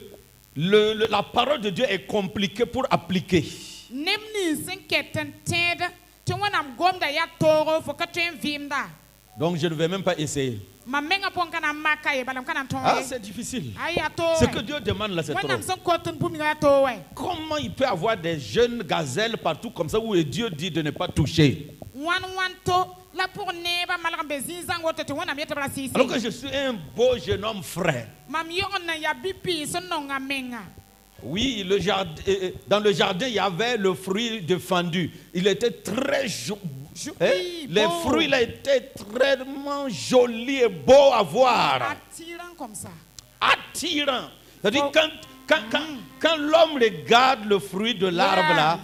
la parole de Dieu est compliquée pour appliquer. Neb ni sen keten ted tu wonam gomda ya toro fo ka twen vimda. Donc je ne vais même pas essayer. Ma menga pon kana maka e balam kana ton. Ah, c'est difficile. Ay ya to. Ce que Dieu demande là, c'est trop. Wonam son kotun pour mi ga to we. Comment il peut avoir des jeunes gazelles partout comme ça où Dieu dit de ne pas toucher? Wan to la pour neba malram bezizan wote te wonam yete bra sisi. Alors que je suis un beau jeune homme frère. Mam yon na ya bipi son nonga menga. Oui, dans le jardin, il y avait le fruit défendu. Il était très les fruits là étaient très jolis et beaux à voir. Attirant comme ça. Attirant. C'est-à-dire quand l'homme regarde le fruit de l'arbre là,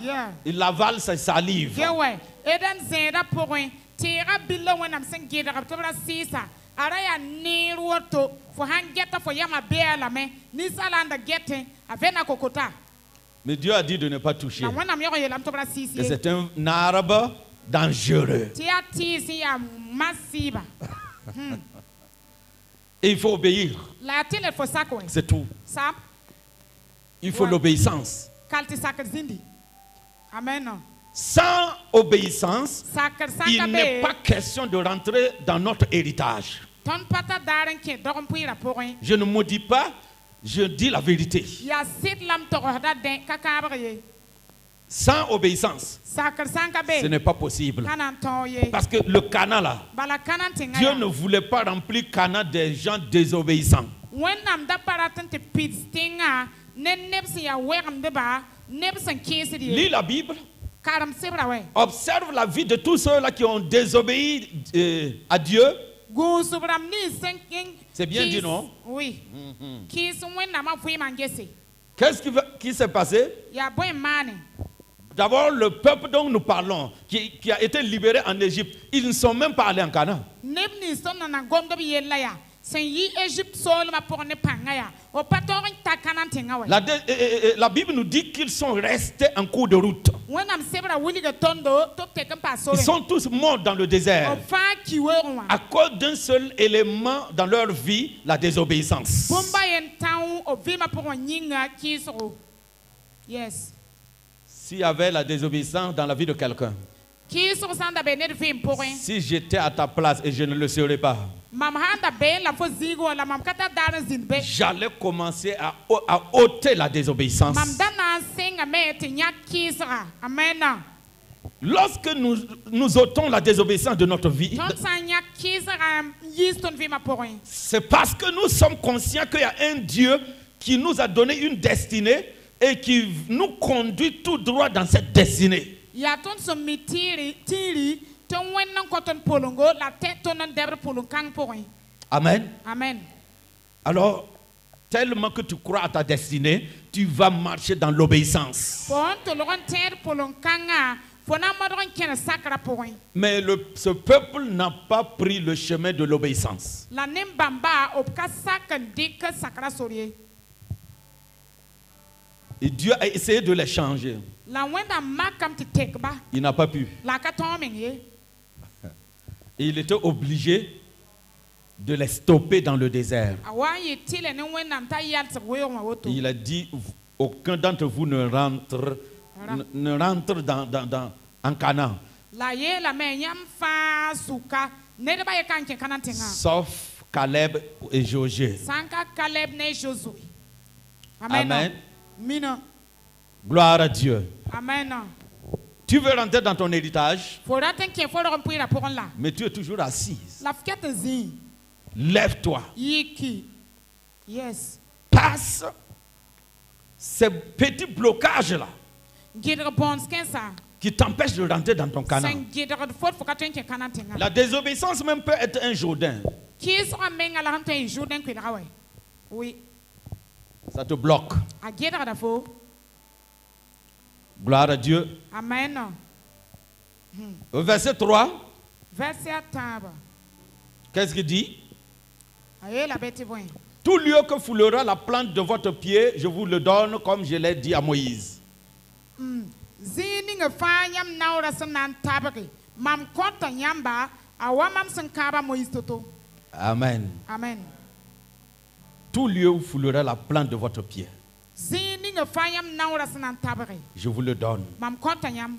il avale sa salive. Eden zenda point. Tira bilo wenam sen gida kaptobra sisa. Araya ni ruoto for hangeta for yama beala me. Ni salanda gete avena kokota. Mais Dieu a dit de ne pas toucher. Et c'est un arbre dangereux. Et il faut obéir. C'est tout. Il faut l'obéissance. Amen. Sans obéissance, il n'est pas question de rentrer dans notre héritage. Je ne maudis pas, je dis la vérité. Sans obéissance, ce n'est pas possible. Parce que le Cana là, Dieu ne voulait pas remplir Cana des gens désobéissants. Lis la Bible. Observe la vie de tous ceux-là qui ont désobéi à Dieu. C'est bien dit, non? Oui. Qu'est-ce qui s'est passé? D'abord, le peuple dont nous parlons, qui a été libéré en Égypte, ils ne sont même pas allés en Canaan. La Bible nous dit qu'ils sont restés en cours de route. Ils sont tous morts dans le désert à cause d'un seul élément dans leur vie, la désobéissance. Yes. S'il y avait la désobéissance dans la vie de quelqu'un, si j'étais à ta place et je ne le serais pas, j'allais commencer à ôter la désobéissance. Lorsque nous ôtons la désobéissance de notre vie, c'est parce que nous sommes conscients qu'il y a un Dieu qui nous a donné une destinée et qui nous conduit tout droit dans cette destinée. Amen. Amen. Alors, tellement que tu crois à ta destinée, tu vas marcher dans l'obéissance. Mais ce peuple n'a pas pris le chemin de l'obéissance. Et Dieu a essayé de les changer. Il n'a pas pu. Et il était obligé de les stopper dans le désert. Il a dit, aucun d'entre vous ne rentre en Canaan. Sauf Caleb et Josué. Amen. Gloire à Dieu. Amen. Tu veux rentrer dans ton héritage, mais tu es toujours assise. Lève-toi. Yes. Passe ces petits blocages-là qui t'empêchent de rentrer dans ton Canaan. La désobéissance même peut être un Jourdain. Oui. Ça te bloque. Gloire à Dieu. Amen. Verset 3. Qu'est-ce qu'il dit? Tout lieu que foulera la plante de votre pied, je vous le donne comme je l'ai dit à Moïse. Amen. Amen. Tout lieu où foulera la plante de votre pied, Zini nga fayam naura sanan tabare. je vous le donne. Mam kontanyam.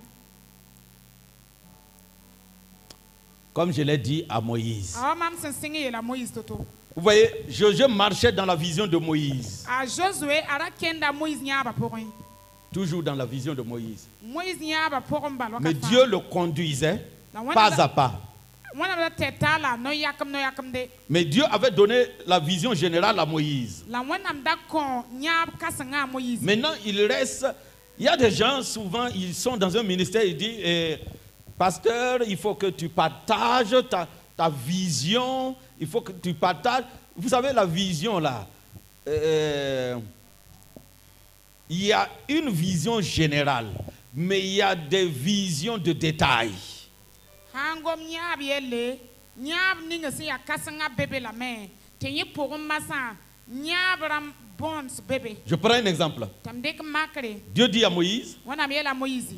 Comme je l'ai dit à Moïse. Awa mam sensingi la Moïse toto. Vous voyez, Josué marchait dans la vision de Moïse. A Josué ara kenda Moïse nyaba porin. Toujours dans la vision de Moïse. Moïse nyaba porin balwa. Mais Dieu le conduisait pas à pas. Wana teta la no yakam de. Mais Dieu avait donné la vision générale à Moïse. La wana mda kon nyab kasanga Moïse. Maintenant, il reste. Il y a des gens, souvent, ils sont dans un ministère, ils disent pasteur, il faut que tu partages ta vision. Il faut que tu partages. Vous savez, la vision là. Il y a une vision générale, mais il y a des visions de détail. Hangom nyab yele, nyab ninga si ya kasanga bébé la main. Tenye pour massa, nyab ram bons bébé. Je prends un exemple. Tamdek makre. Dieu dit à Moïse, Wana miela Moïse.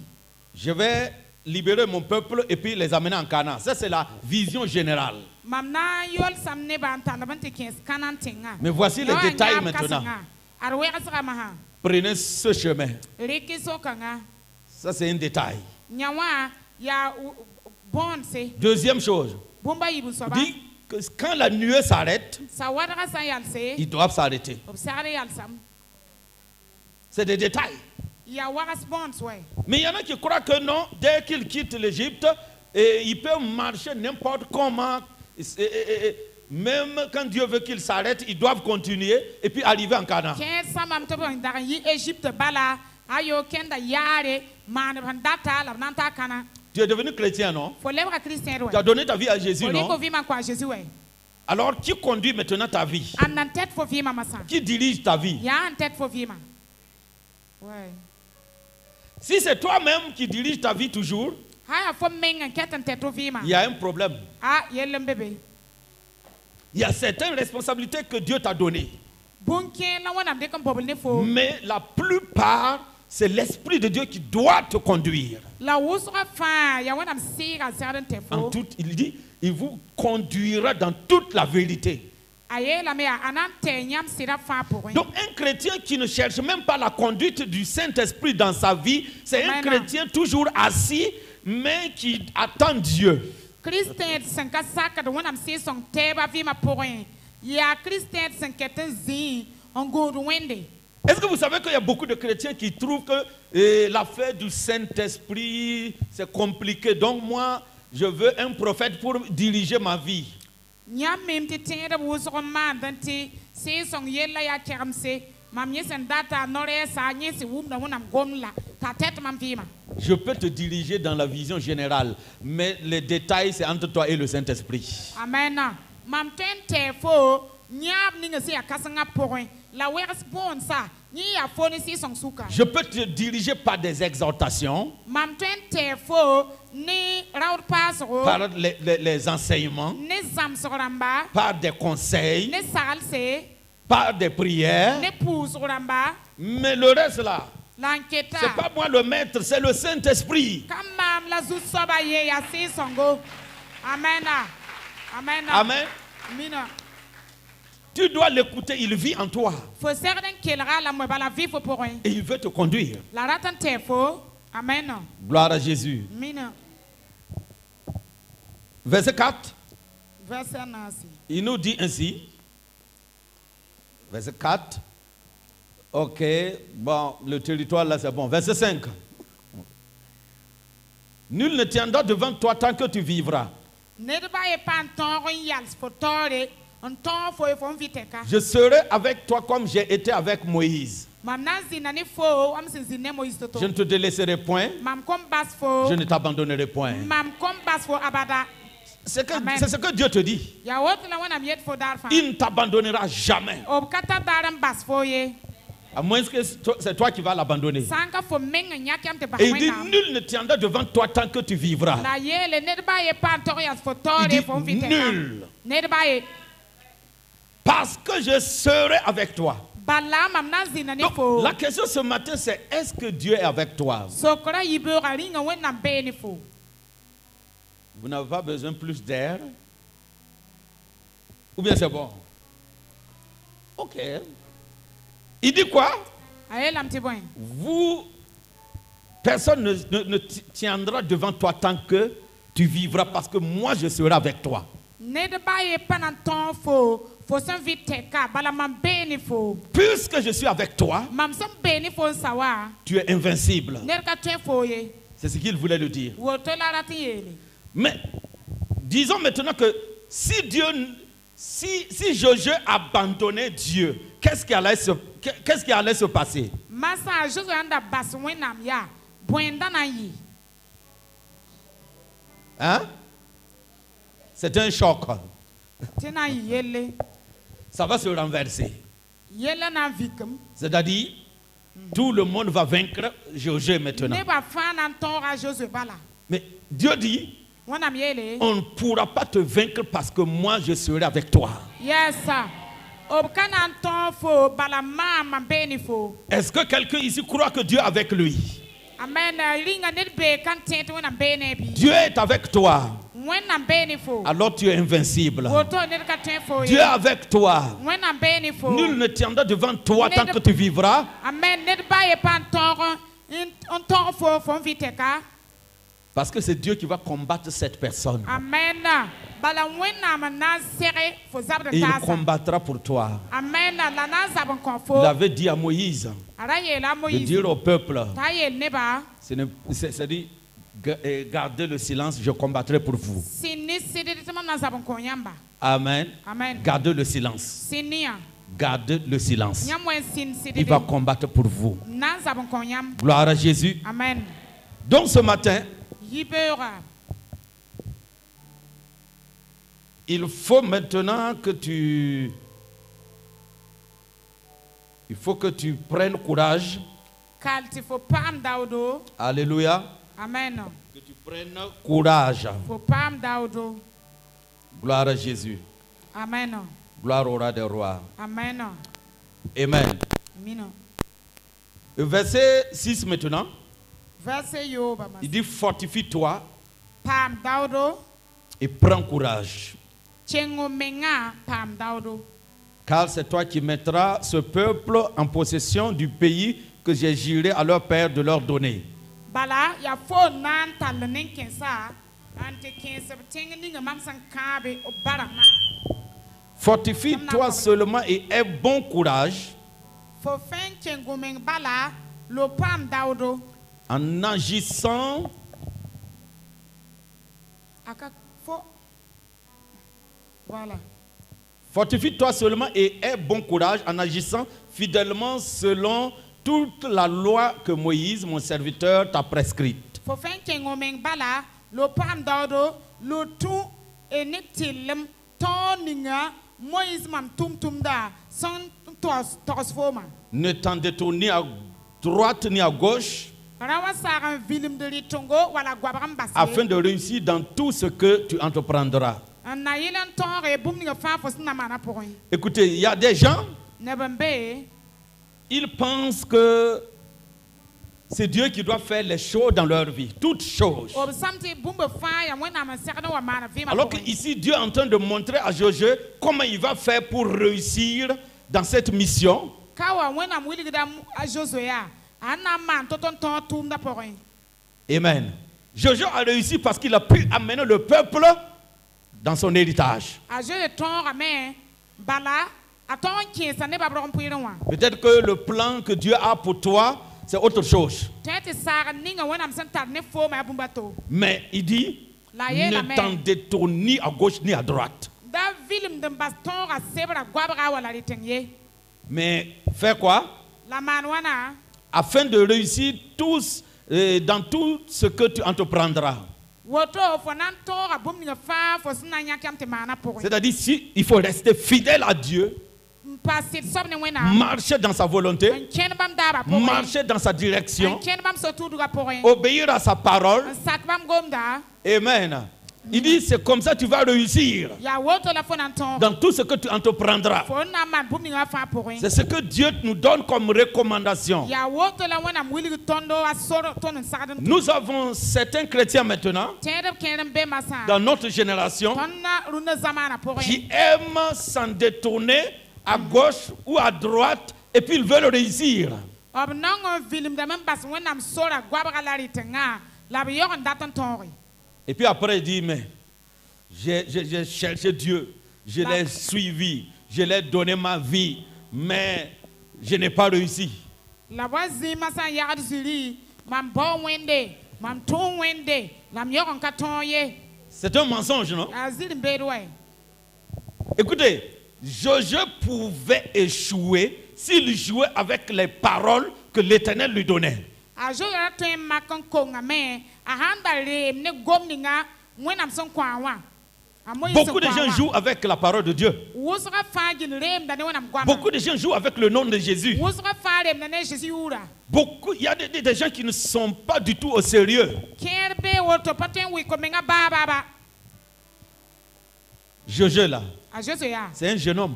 je vais libérer mon peuple et puis les amener en Canaan. Ça, c'est la vision générale. Mamna yol samne ba antalabante kens kanan tenga. Mais voici les détails maintenant. Arwega samaha. Prenez ce chemin. Reki sokanga. Ça, c'est un détail. Nyawa ya bonse. Deuxième chose, Bomba yibu soba. dit que quand la nuée s'arrête, Sa wadra sa yalse. ils doivent s'arrêter. Obsare yalsam. C'est des détails. Ya waras bonse ouais. Mais il y en a qui croient que non, dès qu'ils quittent l'Égypte, ils peuvent marcher n'importe comment. Même quand Dieu veut qu'ils s'arrêtent, ils doivent continuer et puis arriver en Canaan. Ken samam to bon daran yi Égypte bala. Ayo kenda yare man data la nanta kana. Tu es devenu chrétien, non? Faut lèvre chrétien Tu as donné ta vie à Jésus, Faut non? vivre quoi Jésus ouais. Alors, qui conduit maintenant ta vie? Am nan tête faut vivre massa. Qui dirige ta vie? Ya en tête faut vivre. Ouais. Si c'est toi-même qui dirige ta vie toujours, Haya faut menga keten tête vivre. il y a un problème. Ah yelem bébé. Il y a certaines responsabilités que Dieu t'a données. Bunke la wana de comme bobel ne faut. Mais la plupart, c'est l'Esprit de Dieu qui doit te conduire. La wusra fa ya wana msiga certain te En faut. tout, il dit, il vous conduira dans toute la vérité. Aye la me anante nyam sira fa pour. Donc un chrétien qui ne cherche même pas la conduite du Saint-Esprit dans sa vie, c'est un Amen. chrétien toujours assis, mais qui attend Dieu. Christian sanka saka de wana msi song teba vima pour. Ya Christian sanketen zi on good wende. Est-ce que vous savez qu'il y a beaucoup de chrétiens qui trouvent que l'affaire du Saint-Esprit, c'est compliqué. Donc moi, je veux un prophète pour diriger ma vie. Nyam mem ti tingere wusro man danti se song yella ya keramse mam yesen data nore sa nyesi wumna wonam gomla ta tête mam vima. Je peux te diriger dans la vision générale, mais les détails, c'est entre toi et le Saint-Esprit. Amen. Mam tente fo nyab ninga se akasanga point la wers bon sa ni ya fo ni si song suka. Je peux te diriger par des exhortations, Mam tente fo ni raud pasro par les enseignements, ni zam soramba par des conseils, ni salse par des prières. ni pousse ramba Mais le reste là, l'enquête. c'est pas moi le maître, c'est le Saint-Esprit. Kamam la zusoba ye ya si songo. Amen. Amen. Amen. Mina. Tu dois l'écouter, il vit en toi. Faut certain qu'il ra la mo bala vivre pour un. Et il veut te conduire. La ratan te fo. Amen. Gloire à Jésus. Mina. Verset 4, Verset nasi. il nous dit ainsi. Verset 4. Ok, bon, le territoire là c'est bon. Verset 5. Nul ne tiendra devant toi tant que tu vivras. Nedba e pan ton yals for tore. On ton fo e fo viteka. Je serai avec toi comme j'ai été avec Moïse. Mam nazi nani fo am sin zine mo istoto. Je ne te délaisserai point, Mam kom bas fo. je ne t'abandonnerai point. Mam kom bas fo abada. C'est Amen. ce que Dieu te dit. Ya wot la wana miet fo darfa. Il ne t'abandonnera jamais. Ob kata daram bas fo ye. À moins que c'est toi qui vas l'abandonner. Sanka fo menga nyakam te Et il dit, bahwena. nul ne tiendra devant toi tant que tu vivras. La yele nedba e pan torias fo Il tore dit, fo viteka. nul. Nedba e Parce que je serai avec toi. bala mam nazi nani Donc, fo. la question ce matin, c'est est-ce que Dieu est avec toi? Sokora yibura ringa wena beni fo. Vous n'avez pas besoin plus d'air. Ou bien c'est bon? Ok. Il dit quoi? Aye lam ti boy. Vous, personne ne tiendra devant toi tant que tu vivras, parce que moi je serai avec toi. Ne de ba ye panan ton fo son vite ka bala mam beni fo. Puisque je suis avec toi, Mam som beni fo sawa. tu es invincible. Ne ka twen fo ye. C'est ce qu'il voulait le dire. Woto la rati yele. Mais disons maintenant que si Josué abandonnait Dieu, qu'est-ce qui allait se passer? Masa Josué anda bas wenam ya. Bwenda na yi. Hein? C'est un choc. Tina yele. Ça va se renverser. Yele na vikum. C'est-à-dire, tout le monde va vaincre Josué maintenant. Ne ba fan an tora Josué bala. Mais Dieu dit, Wanam yele. on ne pourra pas te vaincre parce que moi je serai avec toi. Yes sir. Obkan an ton fo bala mama beni fo. Est-ce que quelqu'un ici croit que Dieu est avec lui? Amen. Ringa ne be kan tent wenam beni bi. Dieu est avec toi. Wenam beni fo. Alors tu es invincible. Woto ne ka twen fo Dieu ye. est avec toi. Wenam beni fo. Nul ne tiendra devant toi tant que tu vivras. Amen. Ne ba ye pan ton on ton fo vite ka. Parce que c'est Dieu qui va combattre cette personne. Amen. Bala wenam na sere fo zab de Et il tasa. combattra pour toi. Amen. La na zabon kon fo. Il avait dit à Moïse Ara ye la de Moïse. dire au peuple, Ta ye ne ba. c'est-à-dire, gardez le silence, je combattrai pour vous. Sini sidi tama na zabon kon yamba. Amen. Amen. Gardez le silence. Sinia. Gardez le silence. Nyamwen sin sidi. Il va combattre pour vous. Na zabon kon yam. Gloire à Jésus. Amen. Donc ce matin, Yibera. il faut maintenant que tu prennes courage. Kalti fo pam daudo. Alléluia. Amen. Que tu prennes courage. Fo pam daudo. Gloire à Jésus. Amen. Gloire au roi des rois. Amen. Amen. Mino. Verset 6 maintenant. Verset yo ba mas. Il dit fortifie-toi Pam daudo. et prends courage. Chengo menga pam daudo. Car c'est toi qui mettras ce peuple en possession du pays que j'ai juré à leur père de leur donner. Bala ya fo nan talnen kensa. Ante kensa tengi ninga mamsan kabe o barama. Fortifie-toi seulement et aie bon courage Fo fen chengo meng bala lo pam daudo. en agissant Aka fo. Voilà. Fortifie-toi seulement et aie bon courage en agissant fidèlement selon toute la loi que Moïse, mon serviteur, t'a prescrite. Fo fen chengo meng bala lo pam daudo lo tu enitilem toninga Moïse mam tum da son tos foma. Ne t'en détourne ni à droite ni à gauche Rawa saran vilim de litongo wala gwabram basse. afin de réussir dans tout ce que tu entreprendras. Na yelan tore bum ni fa fo sna mana pour. Écoutez, il y a des gens, Nebembe ils pensent que c'est Dieu qui doit faire les choses dans leur vie, toutes choses. ob samti bumbe fa ya wena man serna wa mana vi ma. Alors que ici, Dieu est en train de montrer à Josué comment il va faire pour réussir dans cette mission. Kawa wena mwili gida a Josué ya. Ana man toton ton tum da pour. Amen. Josué a réussi parce qu'il a pu amener le peuple dans son héritage. A je le ton ramé bala aton ki sa ne ba bron puiron wa. Peut-être que le plan que Dieu a pour toi, c'est autre chose. Tete sara ninga wena msan tar ne fo ma bumbato. Mais il dit, ne t'en détourne ni à gauche ni à droite. Da vilim de baston a sebra gwabra wala litengye. Mais fais quoi? La manwana Afin de réussir tous dans tout ce que tu entreprendras. woto fo nan tora bum ni fa fo sna nya kam te mana pour. C'est-à-dire, si il faut rester fidèle à Dieu, Passer sobne wena. marcher dans sa volonté, Ken bam daba pour. marcher dans sa direction, Ken bam so tout pour. obéir à sa parole. Sak bam gomda. Amen. Il dit, c'est comme ça que tu vas réussir Ya woto la fo nan ton. dans tout ce que tu entreprendras. Fo na man bum ni nga fa porin. C'est ce que Dieu nous donne comme recommandation. Ya woto la wana mwili tondo asoro tonon sadan. Nous avons certains chrétiens maintenant, Tedem kenem be masa. dans notre génération, Tonna runa zamana porin. qui aiment s'en détourner à gauche ou à droite et puis ils veulent réussir. Ob nango film da même bas wenam sora gwabra la ritenga. La bi yoron datan tonri. Et puis après il dit, mais j'ai cherché Dieu, je l'ai suivi, je l'ai donné ma vie, mais je n'ai pas réussi. La wazi masa yard zili. Mam bon wende. Mam ton wende. Lam yoron katonye. C'est un mensonge, non? Azil bedwe. Écoutez, Josué pouvait échouer s'il jouait avec les paroles que l'Éternel lui donnait. Ajo la ten makon konga me. Ahanda le ne gomninga. Wenam son kwawa. Beaucoup de gens jouent avec la parole de Dieu. Beaucoup de gens jouent avec le nom de Jésus. Beaucoup, il y a des gens qui ne sont pas du tout au sérieux. Josué là, c'est un jeune homme.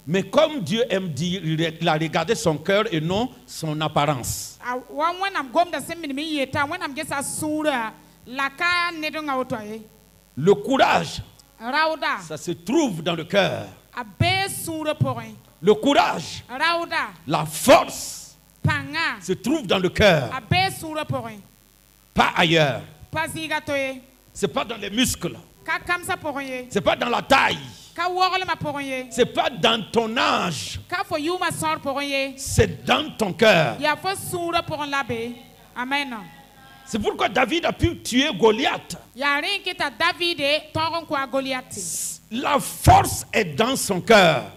Mais comme Dieu aime dire, il a regardé son cœur et non son apparence. Le courage, ça se trouve dans le cœur. Le courage, la force, se trouve dans le cœur, pas ailleurs. C'est pas dans les muscles, c'est pas dans la taille, c'est pas dans ton âge, c'est dans ton cœur. Amen. C'est pourquoi David a pu tuer Goliath. La force est dans son cœur,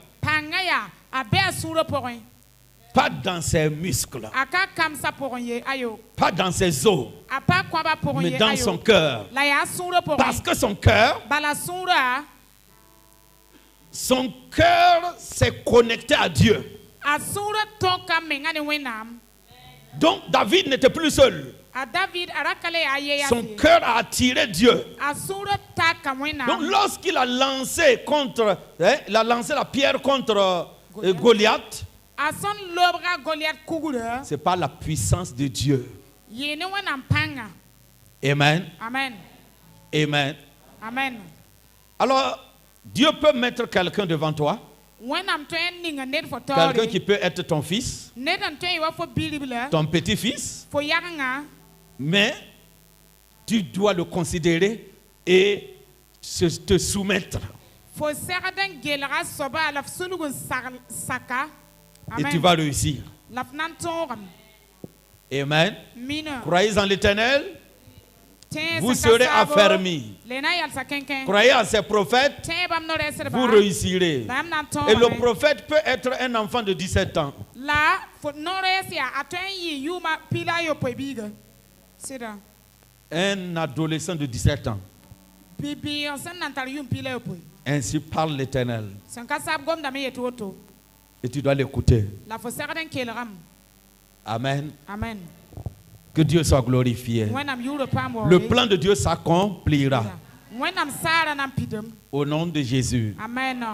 pas dans ses muscles, pas dans ses os, mais dans son cœur. Parce que son cœur s'est connecté à Dieu. Donc David n'était plus seul. Son cœur a attiré Dieu. Donc lorsqu'il a lancé la pierre contre Goliath, c'est pas la puissance de Dieu. Amen. Amen. Amen. Amen. Alors, Dieu peut mettre quelqu'un devant toi. Quelqu'un qui peut être ton fils, ton petit-fils. Mais tu dois le considérer et te soumettre. Et tu vas réussir. Amen. Croyez en l'Éternel, vous serez affermis. Croyez en ses prophètes, vous réussirez. Et le prophète peut être un enfant de 17 ans. Un adolescent de 17 ans. Ainsi parle l'Éternel. Et tu dois l'écouter. Amen. Amen. Que Dieu soit glorifié. Le plan de Dieu s'accomplira. Au nom de Jésus. Amen.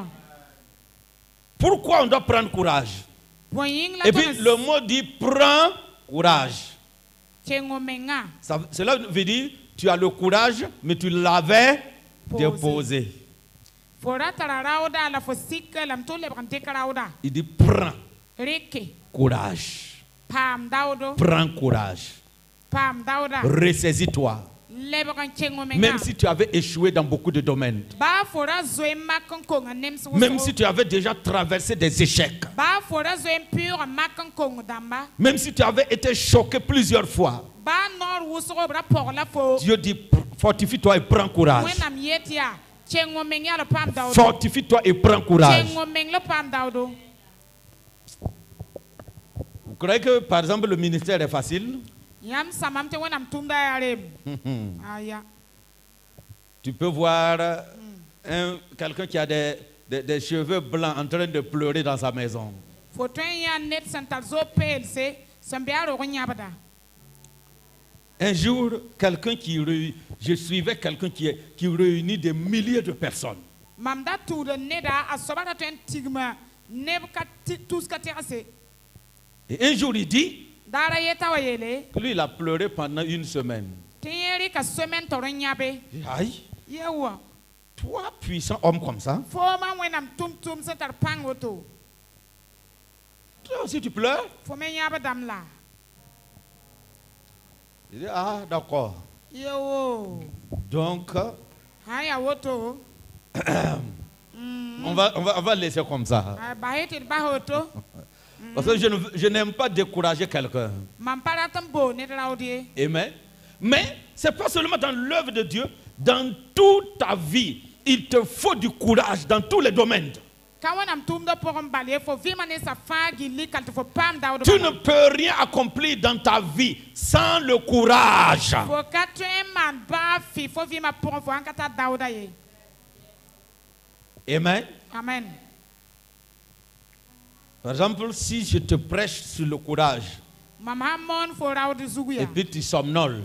Pourquoi on doit prendre courage? Et puis le mot dit prends courage. Cela veut dire tu as le courage, mais tu l'avais déposé. Il dit prends courage. Prends courage. Ressaisis-toi. Même si tu avais échoué dans beaucoup de domaines. Même si tu avais déjà traversé des échecs. Même si tu avais été choqué plusieurs fois. Dieu dit fortifie-toi et prends courage. Fortifie-toi et prends courage. Vous croyez que par exemple le ministère est facile? Tu peux voir quelqu'un qui a des cheveux blancs en train de pleurer dans sa maison. Un jour, je suivais quelqu'un qui réunit des milliers de personnes. Mamda tout de neda a sobara ten tigma nebka tous katerase. Et un jour, il dit Dara yeta wayele. que lui, il a pleuré pendant une semaine. Tinyeri ka semaine torenyabe. Aïe, Yewa. toi, puissant homme comme ça, Foma wenam tum sentar pangoto. toi aussi tu pleures? Fome nyaba damla. Il dit, ah, d'accord. Yewo. Donc, Haya woto. on va laisser comme ça. Baheti bahoto. Parce que je n'aime pas décourager quelqu'un. Mampara tambo netraudie. Amen. Mais ce n'est pas seulement dans l'œuvre de Dieu, dans toute ta vie, il te faut du courage dans tous les domaines. Tu ne peux rien accomplir dans ta vie sans le courage. Amen. Amen. Par exemple, si je te prêche sur le courage et puis tu somnoles,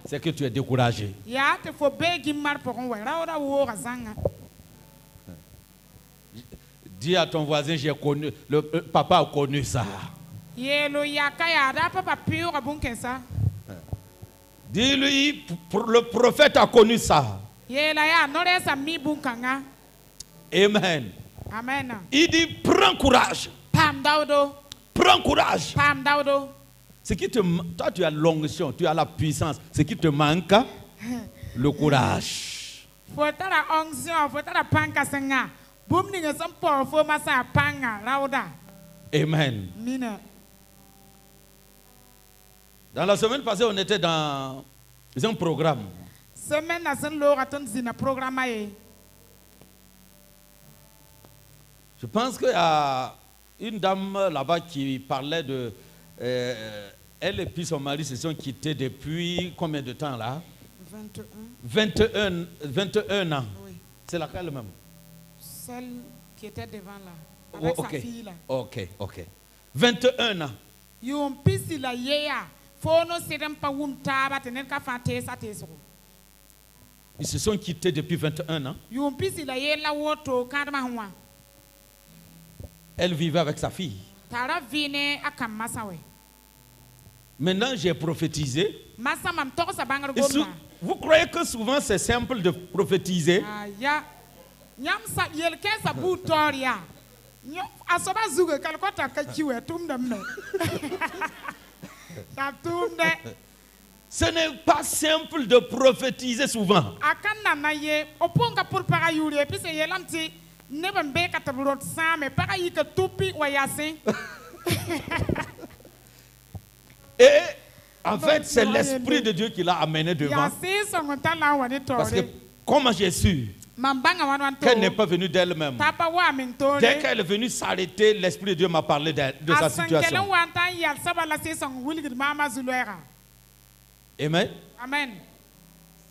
c'est que tu es découragé. Dis à ton voisin, j'ai connu, le papa a connu ça. Dis-lui, le prophète a connu ça. Amen. Amen. Il dit, prends courage. Prends courage. Ce qui te, toi, tu as l'onction, tu as la puissance. Ce qui te manque, le courage. Amen. Dans la semaine passée, on était dans un programme. Je pense qu'il y a une dame là-bas qui parlait de... elle et puis son mari se sont quittés depuis combien de temps là? 21 ans. Oui. C'est laquelle même? Celle qui était devant là, avec sa fille là. Ok. 21 ans. Ils se sont quittés depuis 21 ans. Elle vivait avec sa fille. Maintenant, j'ai prophétisé. Vous croyez que souvent c'est simple de prophétiser? Ce n'est pas simple de prophétiser souvent. Et en fait, c'est l'Esprit de Dieu qui l'a amené devant. Parce que comment j'ai su qu'elle n'est pas venue d'elle-même? Dès qu'elle est venue s'arrêter, l'Esprit de Dieu m'a parlé de sa situation. Amen. Amen.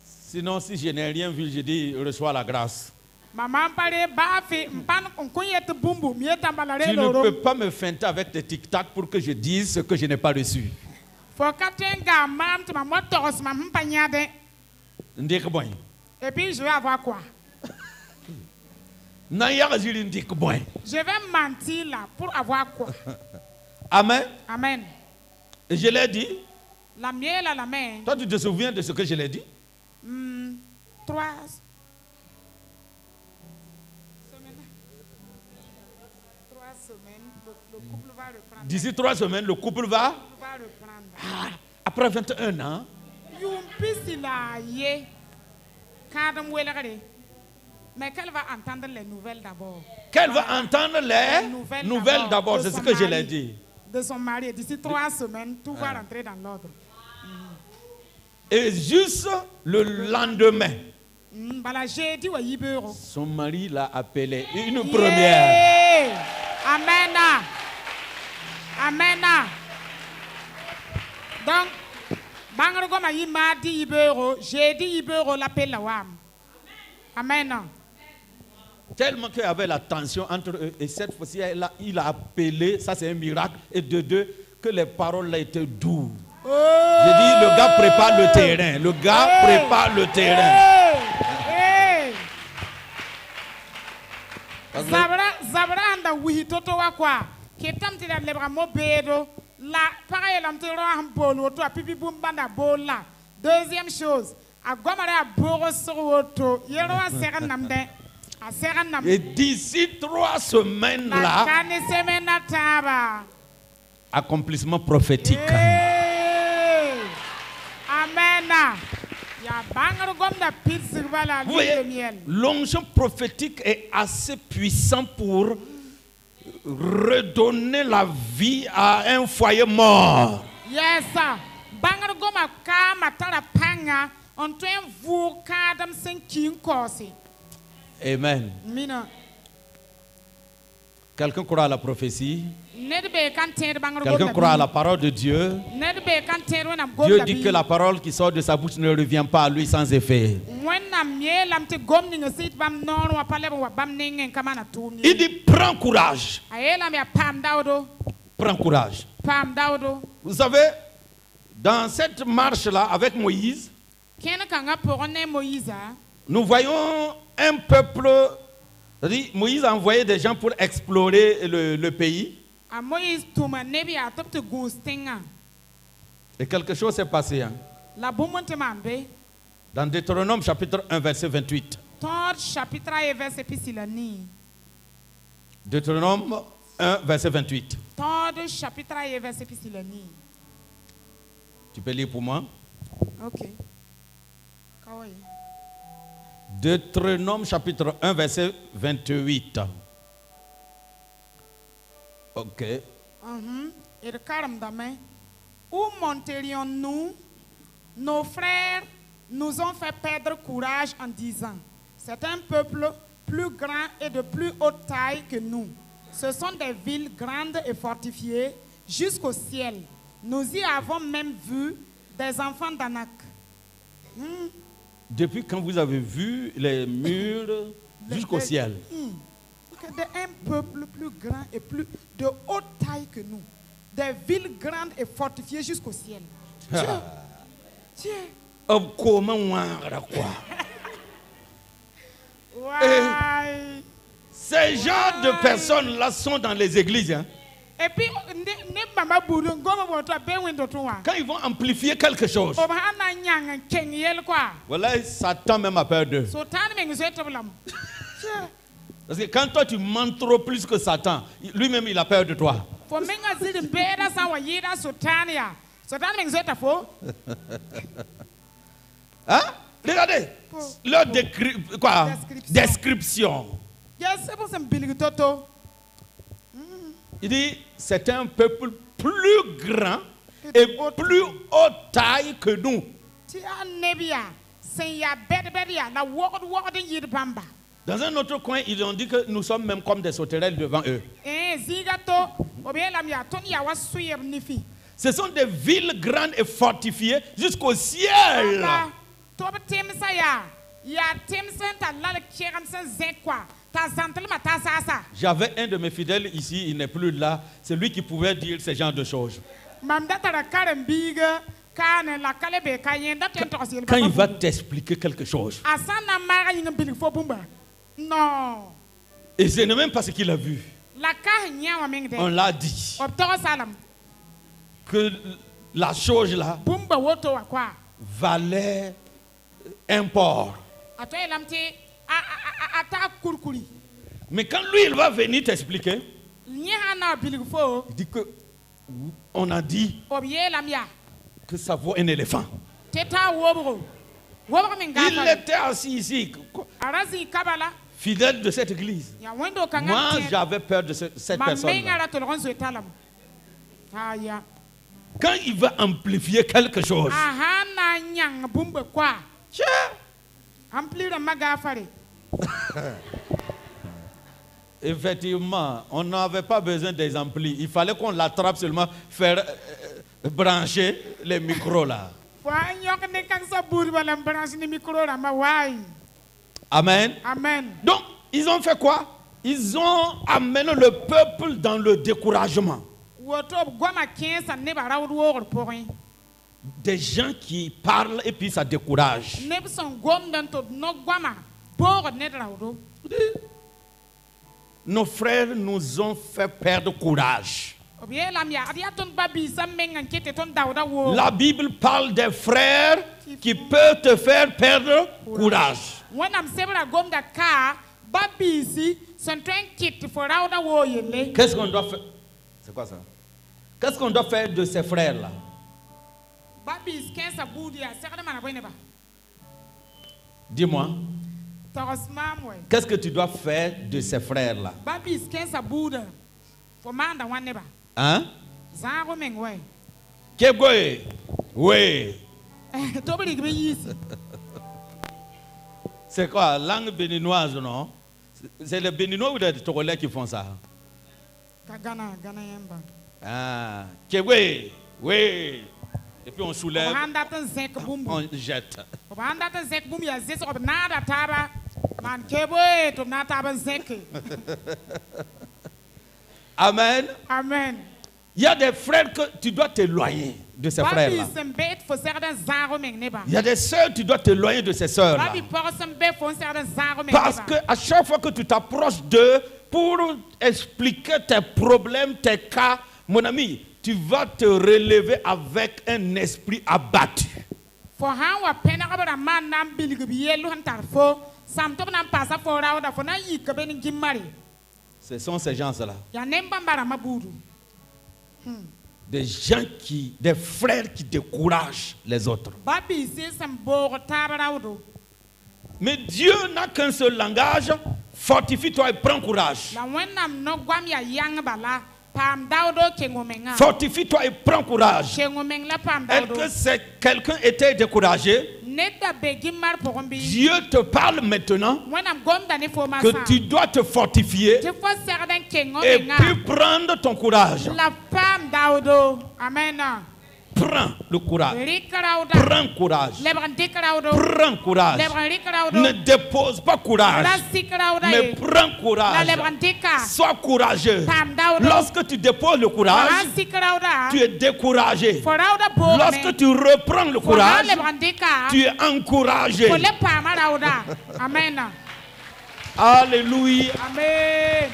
Sinon, si je n'ai rien vu, je dis, reçois la grâce. Tu ne peux pas me feinter avec des tic-tac pour que je dise ce que je n'ai pas reçu. Et puis je vais avoir quoi? Je vais mentir là pour avoir quoi? Amen. Amen. Et je l'ai dit. La miel à la main. Toi, tu te souviens de ce que je l'ai dit? 3 semaines, le couple va reprendre. D'ici 3 semaines, le couple va reprendre. Ah, après 21 ans. Mais qu'elle va entendre les nouvelles d'abord. Qu'elle va entendre les nouvelles d'abord, c'est ce que je l'ai dit. De son mari, d'ici 3 semaines, tout va rentrer dans l'ordre. Et juste le lendemain, son mari l'a appelé une première. Amen. Amen. Donc, j'ai dit Ibero l'appelle la WAM. Amen. Tellement qu'il y avait la tension entre eux. Et cette fois-ci, il a appelé, ça c'est un miracle. Et de deux, que les paroles là étaient douces. J'ai dit, le gars prépare le terrain. Le gars prépare le terrain. Zabra anda wihi toto wakwa. Ketam tira lebra mobedo. La pareil lam tira hambolo to a pipi bumbanda bola. Deuxième chose, a gomare a boro soroto. Yero a seran namde. A seran namde. Et d'ici 3 semaines là, accomplissement prophétique. Amen. Vous voyez, l'onction prophétique est assez puissant pour redonner la vie à un foyer mort. Yes, sir. Amen. Quelqu'un croit à la prophétie? Quelqu'un croit à la parole de Dieu? Dieu dit que la parole qui sort de sa bouche ne revient pas à lui sans effet. Il dit prends courage. Prends courage. Vous savez, dans cette marche-là avec Moïse, nous voyons un peuple. C'est-à-dire, Moïse a envoyé des gens pour explorer le pays. Et quelque chose s'est passé. Hein? Dans Deutéronome chapitre 1, verset 28. Deutéronome 1, verset 28. Tu peux lire pour moi? Ok. Deutéronome chapitre 1, verset 28. Ok. Où monterions-nous? Nos frères nous ont fait perdre courage en disant, c'est un peuple plus grand et de plus haute taille que nous. Ce sont des villes grandes et fortifiées jusqu'au ciel. Nous y avons même vu des enfants d'Anak. Depuis quand vous avez vu les murs jusqu'au ciel? Un peuple plus grand et plus de haute taille que nous. Des villes grandes et fortifiées jusqu'au ciel. Comment ces genres de personnes-là sont dans les églises. Hein? Et puis, quand ils vont amplifier quelque chose, voilà, Satan même a peur d'eux. Parce que quand toi tu mens trop plus que Satan, lui-même il a peur de toi. Hein? Regardez leur description. Il dit c'est un peuple plus grand et plus haute taille que nous. Dans un autre coin, ils ont dit que nous sommes même comme des sauterelles devant eux. Ce sont des villes grandes et fortifiées jusqu'au ciel. J'avais un de mes fidèles ici, il n'est plus là. C'est lui qui pouvait dire ce genre de choses. Quand il va t'expliquer quelque chose, non. Et ce n'est même pas ce qu'il a vu. On l'a dit. Que la chose là valait un porc. Mais quand lui il va venir t'expliquer, il dit que on a dit que ça vaut un éléphant. Il était assis ici, fidèle de cette église. Moi, j'avais peur de cette personne-là. Quand il va amplifier quelque chose, effectivement, on n'avait pas besoin des amplis. Il fallait qu'on l'attrape seulement, faire brancher les micros là. Amen. Amen. Donc, ils ont fait quoi? Ils ont amené le peuple dans le découragement. des gens qui parlent et puis ça décourage. neb sẽn gomd n tɩ d no-goama boogd ned raoodo. Nos frères nous ont fait perdre courage. b yeelame yaa d yaa tõnd ba-biisã meng n ket tɩ tõnd daooda woo. La Bible parle des frères qui peuvent te faire perdre courage. wẽnnaam sebra gomda ka ba-biisi sẽn tõe n kɩt tɩ fo raooda woo yelle. Qu'est-ce qu'on doit faire? C'est quoi ça? Qu'est-ce qu'on doit faire de ces frères-là? Ba-biis kẽensa buud yaa segd mana bõe neba. Dis-moi, Togs maam wɛ. qu'est-ce que tu dois faire de ces frères-là? Ba-biis kẽensa buuda fo maanda wã neba. Hein? Zãago meng wɛ. Kebgoe? Oui. Tɩ b rigb n yiisi. C'est quoi? Langue béninoise, non? C'est les Béninois ou les Togolais qui font ça? Ka Ghana yẽmba. Ah, Kebgoe? Oui. Et puis on B soulève, sãn dat n zẽk bũmb. on jette. B sãn dat n zẽk bũmb yaa zẽsg b naada taaba. Maan keboe tɩ b na taab n zẽke. Amen. Amen. Il y a des frères que tu dois t'éloigner de ces frères-là. Ba-biis sẽn be tɩ fo segd n zãago meng neba. Il y a des sœurs, tu dois t'éloigner de ces sœurs-là. Ba-bi-pɔg sẽn be fo n segd n zãago meng Parce neba. qu'à chaque fois que tu t'approches d'eux pour expliquer tes problèmes, tes cas, mon ami, tu vas te relever avec un esprit abattu. Fo sãn wa pẽneg b rãmb maan na n bilg b yell sẽn tar fo sãm tɩ b na n paasa fo raooda fo na n yik be ne gĩmmare. Ce sont ces gens-là. Yaa nem bãmba rãmbã buudu. Des gens des frères qui découragent les autres. Ba-biisi sẽn boog taab raoodo. Mais Dieu n'a qu'un seul langage. Fortifie-toi et prends courage. La wẽnnaam no-goam yaa yãngba la paam daoodo kengo menga. Fortifie-toi et prends courage. Kengo meng la paam Est-ce daoodo. que quelqu'un était découragé? Ned da be gĩmmar pʋgẽ bɩ. Dieu te parle maintenant Wẽnnaam gomda ne fo que masã. tu dois te fortifier Tɩ fo segd n keng et menga. puis prendre ton courage. La paam daoodo. Amen. Prends le courage. Rɩk raooda. Prends courage. Lebg n dɩk raoodo. Prends courage. Lebg n rɩk raoodo. Ne dépose pas courage, La sik raooda mais ye. prends La courage. lebg n dɩka. Sois courageux. Paam daoodo. Lorsque tu déposes le Fo courage, sãn sik raooda. tu es découragé. Fo raooda boog me. Lorsque tu reprends le Fo sãn courage, lebg n dɩka. tu es encouragé. Fo le paama raooda. Amen. Alléluia. Amen.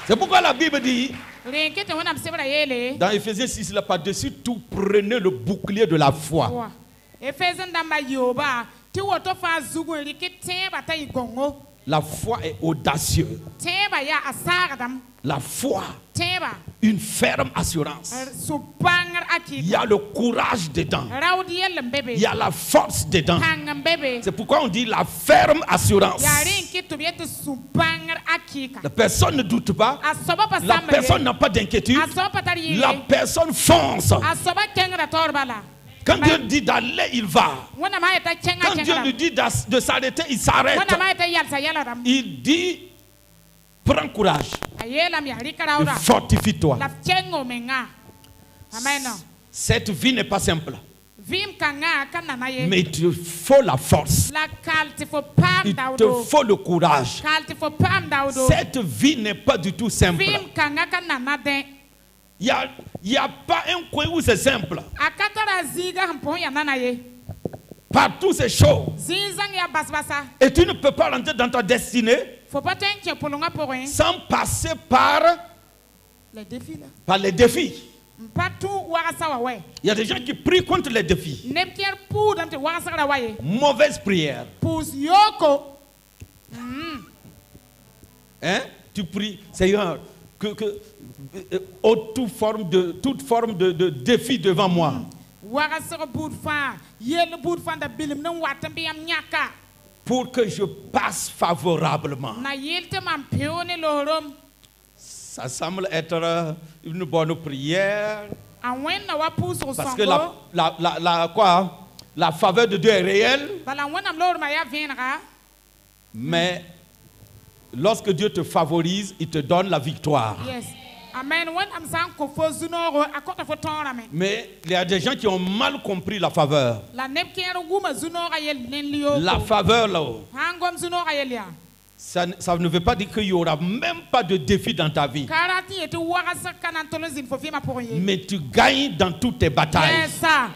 C'est pourquoi la Bible dit, Rẽn-ket tɩ wẽnnaam sebra yeele. dans Éphésiens 6, là, par-dessus tout, prenez le bouclier de la foi. Wa. Efes n dãmba yooba tɩ woto fãa zug n rɩk tẽebã t'a yɩ gõngo. La foi est audacieuse. Tẽebã yaa a saagdame. La foi, Tẽebã une ferme assurance. sũ-bãngr Il y a le courage dedans. raood yell n be be. Il y a la force dedans. Pãng n be be. C'est pourquoi on dit la ferme assurance. Yaa rẽn-ket tɩ b yet tɩ sũ-bãngr a kɩɩka. La personne ne doute pas. A soaba pa La sãmba personne ye. n'a pas d'inquiétude. A soaba pa tar yɩɩle. La personne fonce. A soaba kẽngra taoor bala. Quand Dieu dit d'aller, il va. Wẽnnaam a yeta kẽngã Quand Dieu lui kẽngrame. dit de s'arrêter, il s'arrête. Wẽnnaam a yeta yalsa yɛlgdame. Il dit, prends courage A yeelame yaa rɩk et raooda. fortifie-toi. La f kẽngo menga. Amen. Cette vie n'est pas simple, Vɩɩm kãngã ka nana ye. mais il te faut la force. La kal tɩ fo paam Il te daoodo. faut le courage. Kal tɩ fo paam daoodo. Cette vie n'est pas du tout simple. Vɩɩm kãngã ka nana dẽ. Il y a pas un coin où c'est simple. A ka tara zĩiga sẽn pʋgẽ yaa nana ye. Partout c'est chaud. Zĩig zãng yaa bas-basa. Et tu ne peux pas rentrer dans ta destinée Fo pa tõe n kẽ pʋlengã pʋgẽ. sans passer par Le défi les la. défis. N pa tũ wagsã wa wɛ. Il y a des gens qui prient contre les défis. Neb kẽer puudame tɩ wagsgrã wa ye. Mauvaise prière. Pʋʋs yooko. Hein? Tu pries, Seigneur, toute forme de défi devant moi. Wagsg buud fãa. Yell buud fãa da bilm ne n wat n bɩ yãmb yãka. Pour que je passe favorablement. Na yɩl tɩ mam peo ne loosrem. Ça semble être une bonne prière. A wẽnna wa pʋʋsg Parce que sõngo. la faveur de Dieu est réelle. Bala wẽnnaam loormã yaa vẽenega. Mais lorsque Dieu te favorise, il te donne la victoire. Yes. Amen. Wẽnnaam sã n kõ fo zu-noogo a kõta fo tõorame. Mais il y a des gens qui ont mal compris la faveur. La neb kẽer wʋma zu-nooga yell nen liyooko. La faveur là-haut, Sã n gom zu-nooga yell yaa. ça ne veut pas dire qu'il n'y aura même pas de défi dans ta vie. Ka rat n yetɩ wagsg ka na n tol n zĩnd fo vɩɩmã pʋgẽ ye. Mais tu gagnes dans toutes tes batailles. Yɛsa.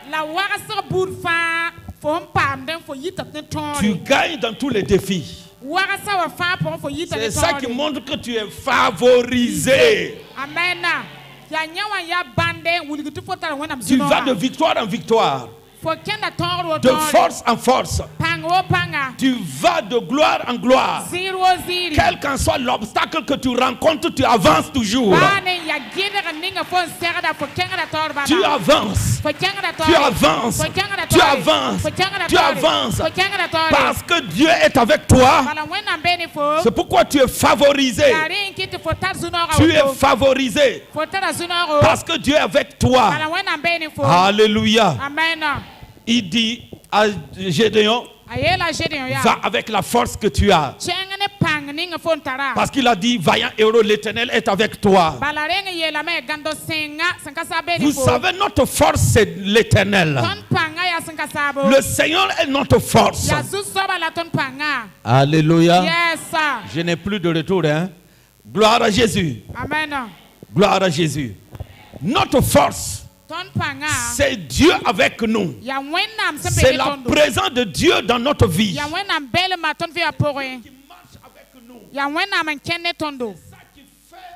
La warasa bout fa for pam den for yita ne ton. Tu gagnes dans tous les défis. Warasa wa fa for yita ne ton. C'est ça qui montre que tu es favorisé. Amen. Ya nyawa ya bande wuligitu fotara wenam Tu vas de victoire en victoire. De force en force. Tu vas de gloire en gloire. Quel qu'en soit l'obstacle que tu rencontres, tu avances toujours. Tu avances. Tu avances. Tu avances. Tu avances. Parce que Dieu est avec toi. C'est pourquoi tu es favorisé. Tu es favorisé. Parce que Dieu est avec toi. Alléluia. Amen. Il dit à Gédéon, va avec la force que tu as. Parce qu'il a dit, vaillant héros, l'Éternel est avec toi. Vous savez, notre force, c'est l'Éternel. Le Seigneur est notre force. Alléluia. Je n'ai plus de retour. Hein? Gloire à Jésus. Amen. Gloire à Jésus. Notre force, c'est Dieu avec nous. C'est la présence de Dieu dans notre vie qui marche avec nous. C'est ça qui fait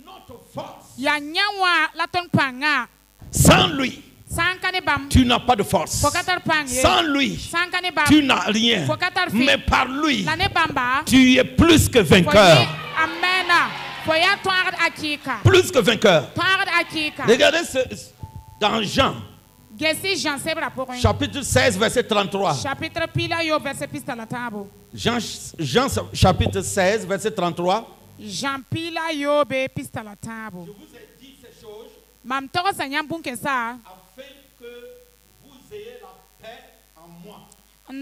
notre force. Sans lui, tu n'as pas de force. Sans lui, tu n'as rien. Mais par lui, tu es plus que vainqueur. Plus que vainqueur. Regardez dans Jean, chapitre 16, verset 33. Jean chapitre 16, verset 33. Je vous ai dit ces choses afin que vous ayez la paix en moi. Vous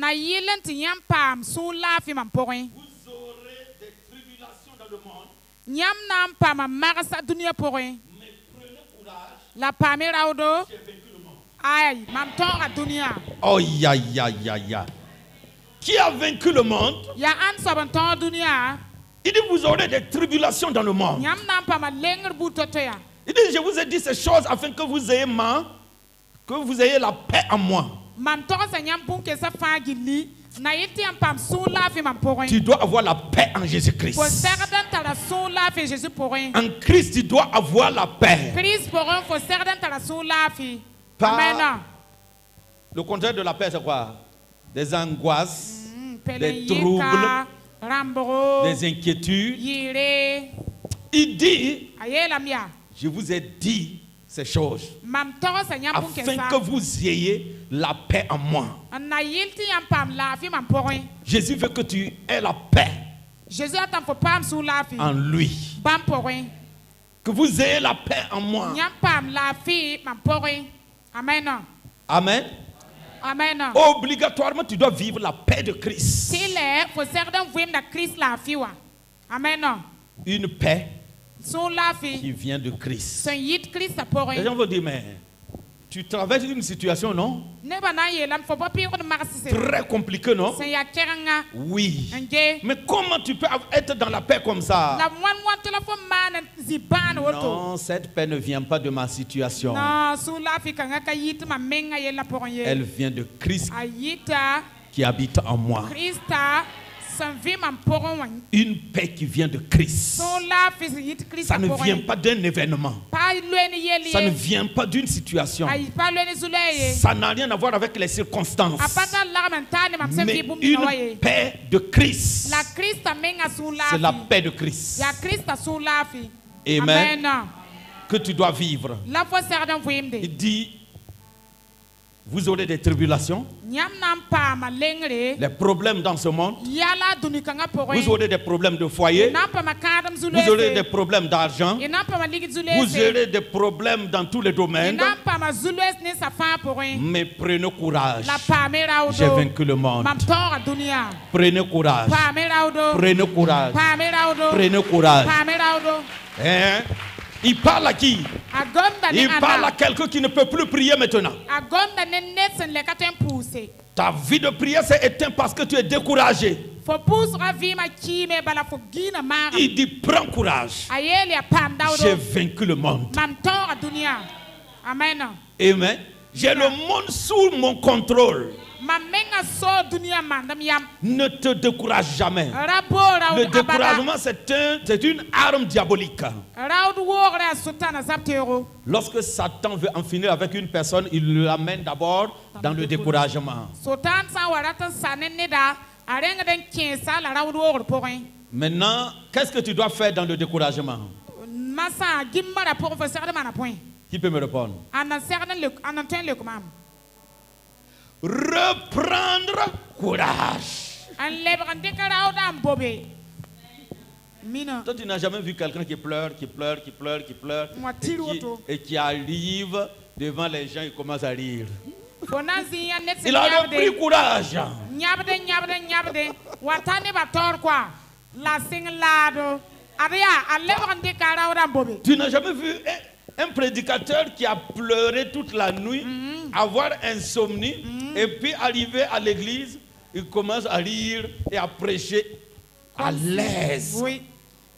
aurez des tribulations dans le monde. Mais prenez courage. J'ai vaincu le monde. Oh, ya. Qui a vaincu le monde? Il dit, vous aurez des tribulations dans le monde. Il dit, je vous ai dit ces choses afin que vous ayez la paix en moi. Tu dois avoir la paix en Jésus-Christ. En Christ, tu dois avoir la paix. Le contraire de la paix, c'est quoi? Des angoisses, des troubles, des inquiétudes. Il dit, je vous ai dit ces choses afin que vous ayez la paix en moi. Jésus veut que tu aies la paix en lui. Que vous ayez la paix en moi. Amen. Amen. Obligatoirement, tu dois vivre la paix de Christ. Une paix qui vient de Christ. Les gens vont dire, mais tu traverses une situation, non? Très compliquée, non? Oui. Mais comment tu peux être dans la paix comme ça? Non, cette paix ne vient pas de ma situation. Elle vient de Christ qui habite en moi. Une paix qui vient de Christ. Ça ne vient pas d'un événement. Ça ne vient pas d'une situation. Ça n'a rien à voir avec les circonstances. Mais une paix de Christ. C'est la paix de Christ. Amen. Que tu dois vivre. Il dit, vous aurez des tribulations, des problèmes dans ce monde. Vous aurez des problèmes de foyer. Vous aurez des problèmes d'argent. Vous aurez des problèmes dans tous les domaines. Mais prenez courage. J'ai vaincu le monde. Prenez courage. Prenez courage. Prenez courage. Hein? Il parle à qui? Il parle à quelqu'un qui ne peut plus prier maintenant. Ta vie de prière s'est éteinte parce que tu es découragé. Il dit, prends courage. J'ai vaincu le monde. Amen. J'ai le monde sous mon contrôle. Ma menga so dunia mandam yam. Ne te décourage jamais. Rabo Le raud abada. découragement, c'est une arme diabolique. Raud wogre sultana zaptero. Lorsque Satan veut en finir avec une personne, il l'amène d'abord dans le découragement. Sultan sa warata saneneda. Arenga den kiensa la raud wogre point. Maintenant, qu'est-ce que tu dois faire dans le découragement? Massa gimma la professeur de mana point. Qui peut me répondre? Anan certain le anan ten le commam. Reprendre courage. Un lèvre déclaré bobé. Mina. Toi, tu n'as jamais vu quelqu'un qui pleure Moi, tire auto. et qui arrive devant les gens et commence à rire. Il Il a repris courage. Nyabde. Watane bator quoi. La singlado. Aria, à lèvre déclaré bobé. Tu n'as jamais vu un prédicateur qui a pleuré toute la nuit, avoir insomnie, et puis arriver à l'église, il commence à rire et à prêcher à l'aise. Oui.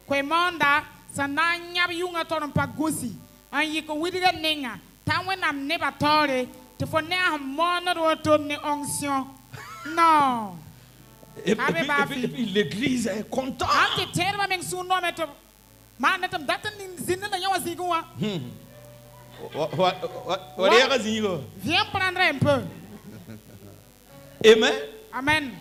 Kwemonda, sana nyab yunga toron pa gosi. An yiko widiga nenga. Tanwe nam neba tore. Te fone a mono roto ne onction. Non. Et puis l'église est contente. Ante terma meng suno meto. Manetam datan zinna na yawa zigua. Viens prendre un peu. Amen. Amen.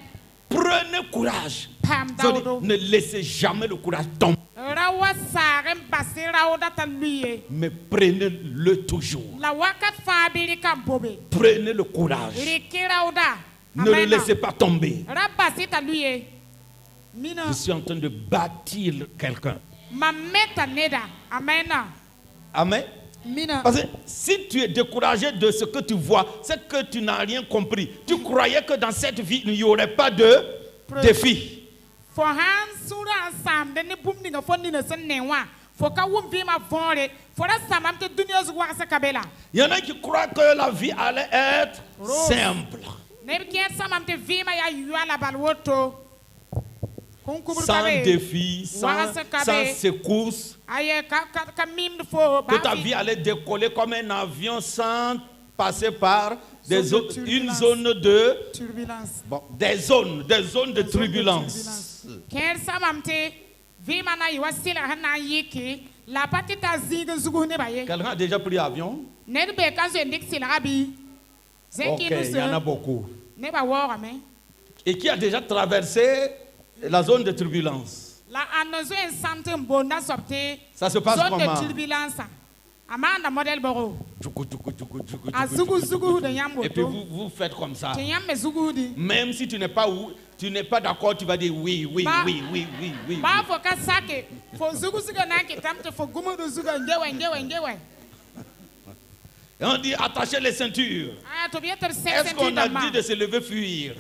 Prenez courage. Pam daudo. Ne laissez jamais le courage tomber. Rawa sarem basi raoda taluye. Mais prenez-le toujours. La wakat fabili kambobe. Prenez le courage. Riki raoda. Ne le laissez pas tomber. Rabasi taluye. Mina. Je suis en train de bâtir quelqu'un. Mameta neda. Amen. Amen. Mina. Parce que si tu es découragé de ce que tu vois, c'est que tu n'as rien compris. Tu croyais que dans cette vie, il n'y aurait pas de défi. Il y en a qui croient que la vie allait être simple. Sans défi, sans secousse. Que ta vie allait décoller comme un avion sans passer par une zone de turbulence. Bon, des zones de turbulence. Quelqu'un a déjà pris l'avion? Ok, il y en a beaucoup. Et qui a déjà traversé la zone de turbulence? Ça se passe comment? Et puis vous faites comme ça. Même si tu n'es pas d'accord, tu vas dire oui. Et on dit attachez les ceintures. Est-ce qu'on a dit de se lever fuir?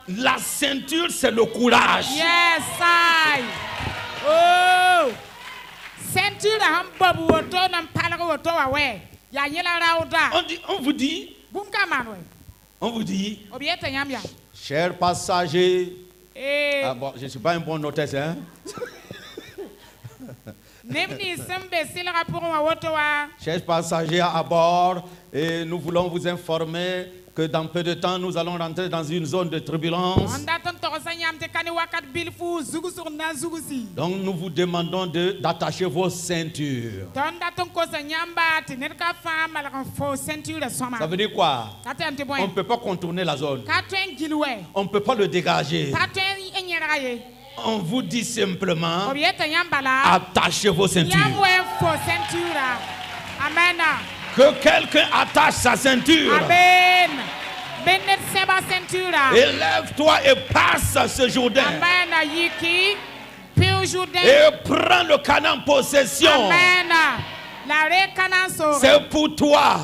La ceinture, c'est le courage. Yes, I. Oh. Ceinture, On vous dit, chers passagers, ah bon, je ne suis pas un bon hôtesse, hein? Chers passagers à bord, et nous voulons vous informer que dans peu de temps, nous allons rentrer dans une zone de turbulence. Donc, nous vous demandons d'attacher vos ceintures. Ça veut dire quoi? On ne peut pas contourner la zone. On ne peut pas le dégager. On vous dit simplement, attachez vos ceintures. Amen. Que quelqu'un attache sa ceinture. Amen. Et lève-toi et passe ce Jourdain. Amen. Et prends le Canaan en possession. Amen. C'est pour toi.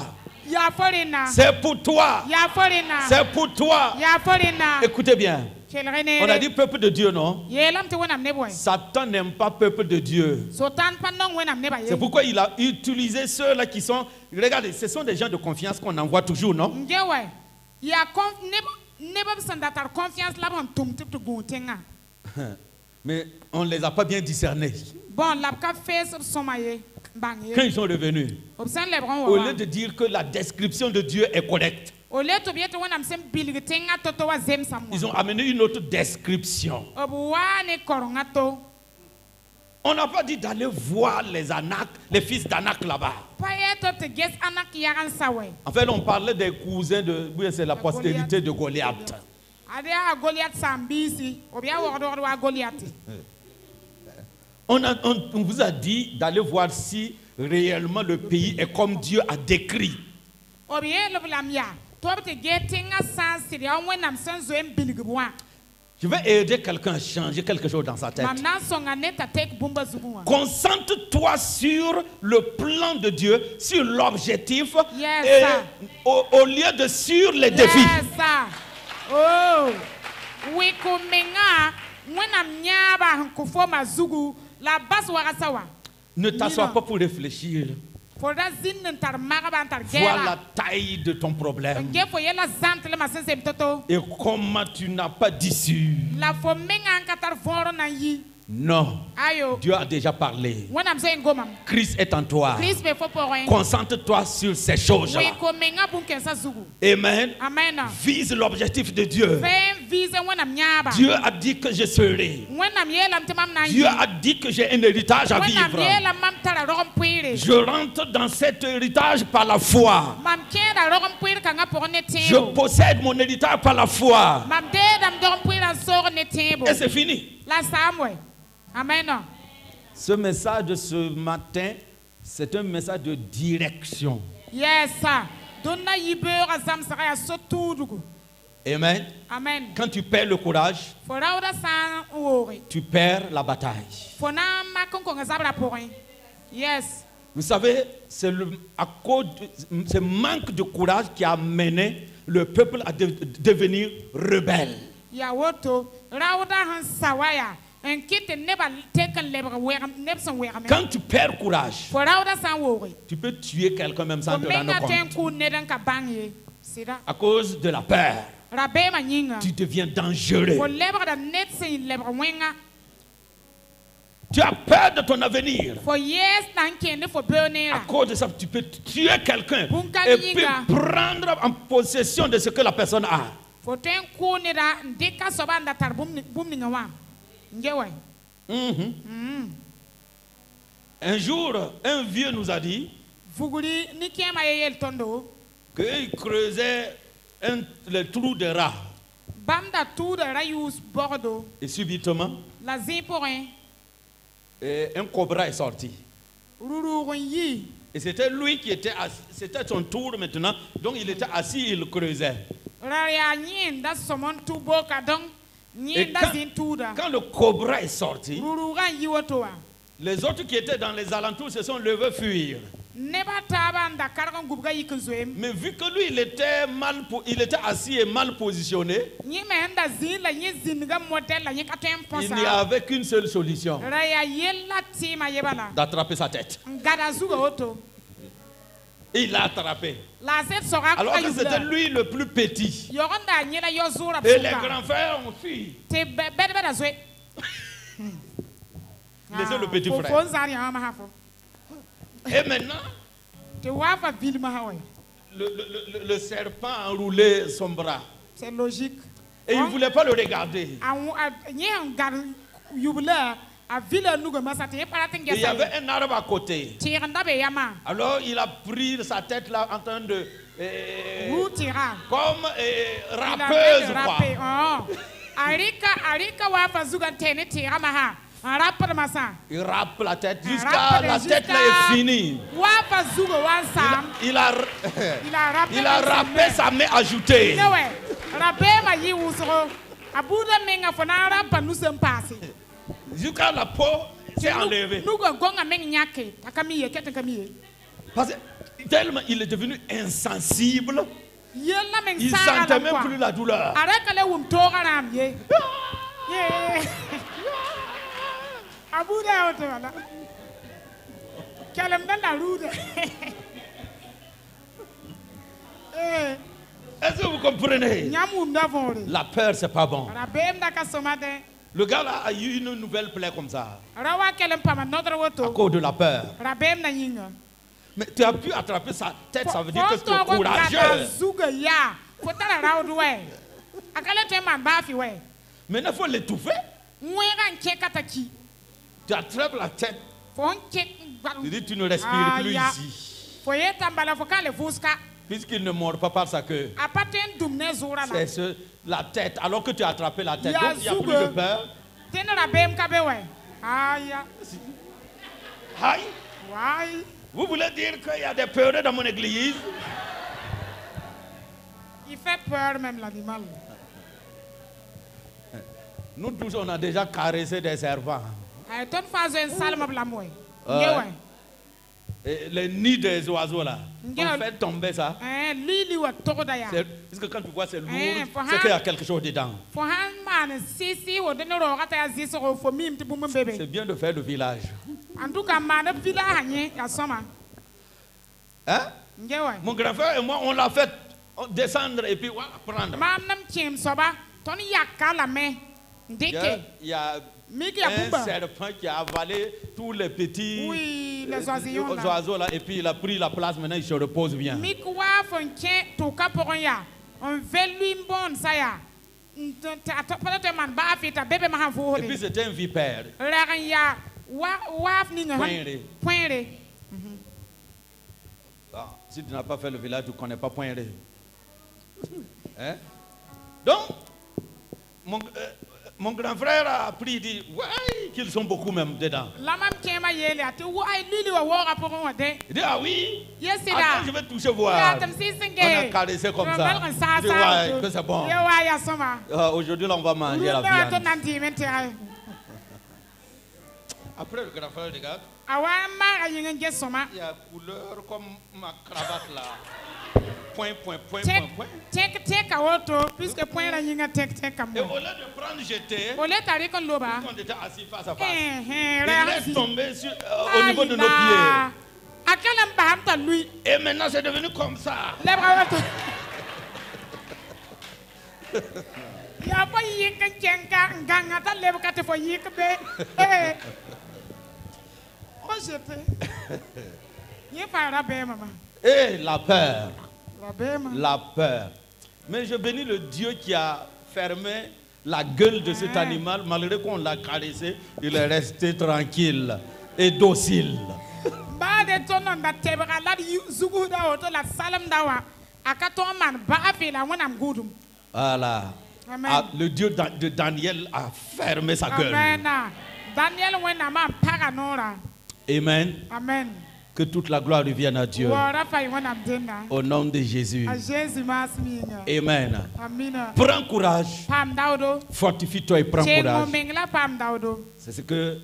C'est pour toi. C'est pour toi. Écoutez bien. On a dit peuple de Dieu, non? Satan n'aime pas peuple de Dieu. C'est pourquoi il a utilisé ceux-là qui sont... Regardez, ce sont des gens de confiance qu'on envoie toujours, non? Mais on ne les a pas bien discernés. bang Quand ye ils sont revenus, obsan lebron au wa lieu de dire que la description de Dieu est correcte, o le to bieto wona msem bilgi tenga toto wa zem samwa ils ont amené une autre description. obu wa ne koronga to On n'a pas dit d'aller voir les Anak, les fils d'Anak là-bas. pa ye to te ges anak yaran sawe En fait, on parlait des cousins de, oui, c'est la postérité de Goliath. ade a Goliath sambisi obia wo do wa Goliath On vous a dit d'aller voir si réellement le pays est comme Dieu a décrit. obie le blamia to te getinga sans siria wona msen zo em bilgi bwa Je vais aider quelqu'un à changer quelque chose dans sa tête. mam nan songa neta tek bumba zuguwa Concentre-toi sur le plan de Dieu, sur l'objectif, Yes, et sir. au lieu de sur les défis. yes sir oh we kumenga wona mnyaba nkufo mazugu la bas wa sawa Ne t'assois Nina. pas pour réfléchir. for da zin tar magaba tar Vois la gela taille de ton problème nge fo yela zantle masense mtoto et comment tu n'as pas d'issue. la fo menga katar foro na yi Non, ayo Dieu a déjà parlé. wona mse ngoma Christ est en toi. Chris be fo porin Concentre-toi sur ces choses-là. we kumenga bunke sa zugu Amen. amen Vise l'objectif de Dieu. fem vise wona mnyaba Dieu a dit que je serai. wona myela mtemam na yi Dieu a dit que j'ai un héritage à wona vivre. myela mam tara rom puire Je rentre dans cet héritage par la foi. mam kenda rom puire kanga porne Je tembo possède mon héritage par la foi. mam de dam dom puire sor ne tembo Et c'est fini. la samwe amen Ce message de ce matin, c'est un message de direction. yes sir donna yibeur azam sara ya sotudugo Amen. amen Quand tu perds le courage, forauda san wori tu perds la bataille. fona makon ko ngazabra porin yes Vous savez, c'est à cause de ce manque de courage qui a mené le peuple à devenir rebelle. ya woto rauda han sawaya en kite neba teken lebra wera nebson wera me Quand tu perds courage, forauda san wori tu peux tuer quelqu'un même sans ko te rendre menga ten compte. ku nedan ka bangye sida À cause de la peur, rabe ma nyinga tu deviens dangereux. ko lebra da netsin lebra wenga Tu as peur de ton avenir. for yes nan kende for À burnera cause de ça, tu peux tuer quelqu'un Bunka et puis nyinga. prendre en possession de ce que la personne a. for ten ku neda ndika sobanda tar bumni ngawa ngewe Un jour, un vieux nous a dit vuguri ni kema yeyel tondo qu'il creusait le trou de rat. bamda tout de rayus bordeaux Et subitement, la ziporin un cobra est sorti. rururun yi Et c'était lui qui était assis. C'était son tour maintenant. Donc il était assis, il creusait. raya nyin da somon tu boka dong Et nyin da zin tuda quand le cobra est sorti, rururan yi wotoa les autres qui étaient dans les alentours se sont levés fuir. neba taba nda kargan gubga yi kzoem Mais vu que lui, il était assis et mal positionné, nyi menda zin la nyi zin ga model la nyi katem il posa n'y avait qu'une seule solution, raya yella tima yebala d'attraper sa tête. ngada zuga oto Et il l'a attrapé. la set sora Alors ko que c'était lui le plus petit. yogonda nyela yozura Et les grands frères ont fui. te bede bede zwe Laissez le petit frère. fo zari ha ma hafo Et maintenant, te wafa vil ma hawe le serpent a enroulé son bras. c'est logique Et il ne voulait pas le regarder. nyi ngar yubla a vila nugo masate e parate Et il y avait ngesa un arbre à côté. tiranda be yama Alors il a pris sa tête là en train de... ru tira comme il a rappeuse fait quoi. rapper arika wafa zuga tene tira ma ha rapper masa Il rappe la tête jusqu'à Rapper la tête là est finie. wafa zuga wan sam Il a rappé il a râpé sa main ajoutée. newe rabe ma yi wusro abuda menga fona rappa nous sommes passés Jusqu'à la peau s'est enlevée. nugo gonga meng nyake akamiye kete kamiye Parce que tellement il est devenu insensible, yella meng il ne sara sentait même plus la douleur. arakale wum togaram ye ye abuda oto wala kalem dan la rude Est-ce que vous comprenez? nyam wum da vore La peur, c'est pas bon. rabem da ka somade Le gars là a eu une nouvelle plaie comme ça, Rawa kelem pama notre à woto. cause de la peur. Rabem na yinga. Mais tu as pu attraper sa tête, ça veut dire que tu es courageux. Zuga ya. Fotala raud we. Akale te man bafi we. Maintenant, il faut l'étouffer. Mwenga ncheka taki. Tu attrapes la tête. Fon chek. Tu dis tu ne respires plus ya. ici. Foye tambala fokale fuska. Puisqu'il ne mord pas par sa queue. Apaten dumne zura la. C'est la tête, alors que tu as attrapé la tête. Ya Donc il n'y a plus zuga. de peur. Tena rabem kabe we. Aya. Aïe. Why? Vous voulez dire qu'il y a des peureux dans mon église? Il fait peur même l'animal. Nous tous, on a déjà caressé des serpents. Ay ton fazo en salma blamoy. Ouais. Ngewe. Et les nids des oiseaux là, on fait tomber ça. Lili wa toda ya. Parce que quand tu vois c'est lourd, faut c'est qu'il y a quelque chose dedans. Fo han man sisi wo de no rata ya ziso ko fo mim ti bum bébé. C'est bien de faire le village. En tout cas man villa hanye ya soma. Hein? Ngewe. Mon grand frère et moi, on l'a fait descendre et puis voilà, prendre. Mam nam chim soba ton yakala me. Ndeke. Il y a Miki un abumba. serpent qui a avalé tous les petits Oui, les oisillons là, et puis il a pris la place, maintenant il se repose bien. Miki wa fon chen to ka pour ya. On veut lui bon ça ya. Peut-être man ba fita bébé ma han fo Et puis c'était un vipère. la ya wa ni nga. Pointé. Ah, si tu n'as pas fait le village, tu ne connais pas Pointé. Hein? Donc, mon grand frère a appris, il dit, ouais, qu'ils sont beaucoup même dedans. La mam kema yele ati wa lili wa wora pour on de. Il dit, ah oui, Yes attends, je vais toucher voir. On a caressé comme ça. Il dit, ouais, que c'est bon. Aujourd'hui, là, on va manger la viande. Après, le grand frère regarde. Il y a couleur comme ma cravate là. Point. Take a auto, puisque point la yinga take Et au lieu de prendre jeter, on était assis face à face. Il laisse tomber au niveau de nos pieds. Lui. Et maintenant c'est devenu comme ça. Il n'y a pas yinga chenka nganga ta lève kate fo yik be. Oh jeté. Yé para be maman. Et la peur. La peur. Mais je bénis le Dieu qui a fermé la gueule de cet animal, malgré qu'on l'a caressé, il est resté tranquille et docile. Voilà. Ah, le Dieu de Daniel a fermé sa gueule. Amen. Amen. Que toute la gloire revienne à Dieu. Au nom de Jésus. Amen. Prends courage. Fortifie-toi et prends courage. C'est ce que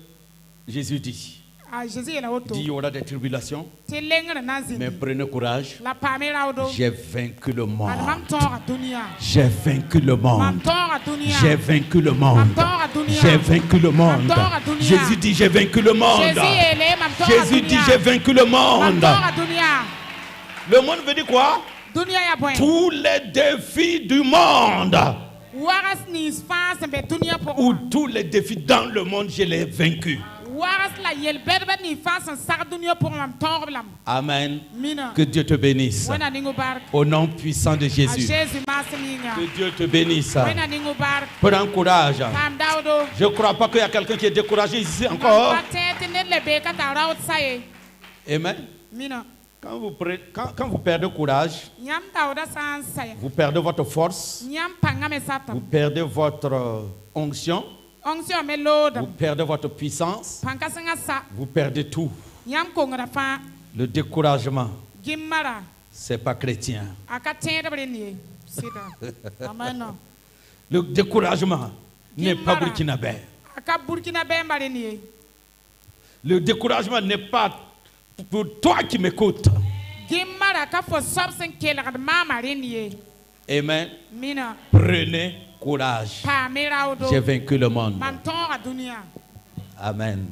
Jésus dit. Il dit, il y aura des tribulations, mais prenez courage. J'ai vaincu le monde. J'ai vaincu le monde. J'ai vaincu le monde. J'ai vaincu le monde. Jésus dit, j'ai vaincu le monde. Jésus dit, j'ai vaincu le monde. Le monde veut dire quoi? Tous les défis du monde. Ou tous les défis dans le monde, je les ai vaincus. Amen. Que Dieu te bénisse. Au nom puissant de Jésus. Que Dieu te bénisse. Prends courage. Je ne crois pas qu'il y a quelqu'un qui est découragé ici encore. Amen. Quand vous perdez courage, vous perdez votre force, vous perdez votre onction, vous perdez votre puissance, vous perdez tout. Le découragement, ce n'est pas chrétien. Le découragement n'est pas burkinabé. Le découragement n'est pas pour toi qui m'écoutes. Amen. Prenez courage. J'ai vaincu le monde. Amen.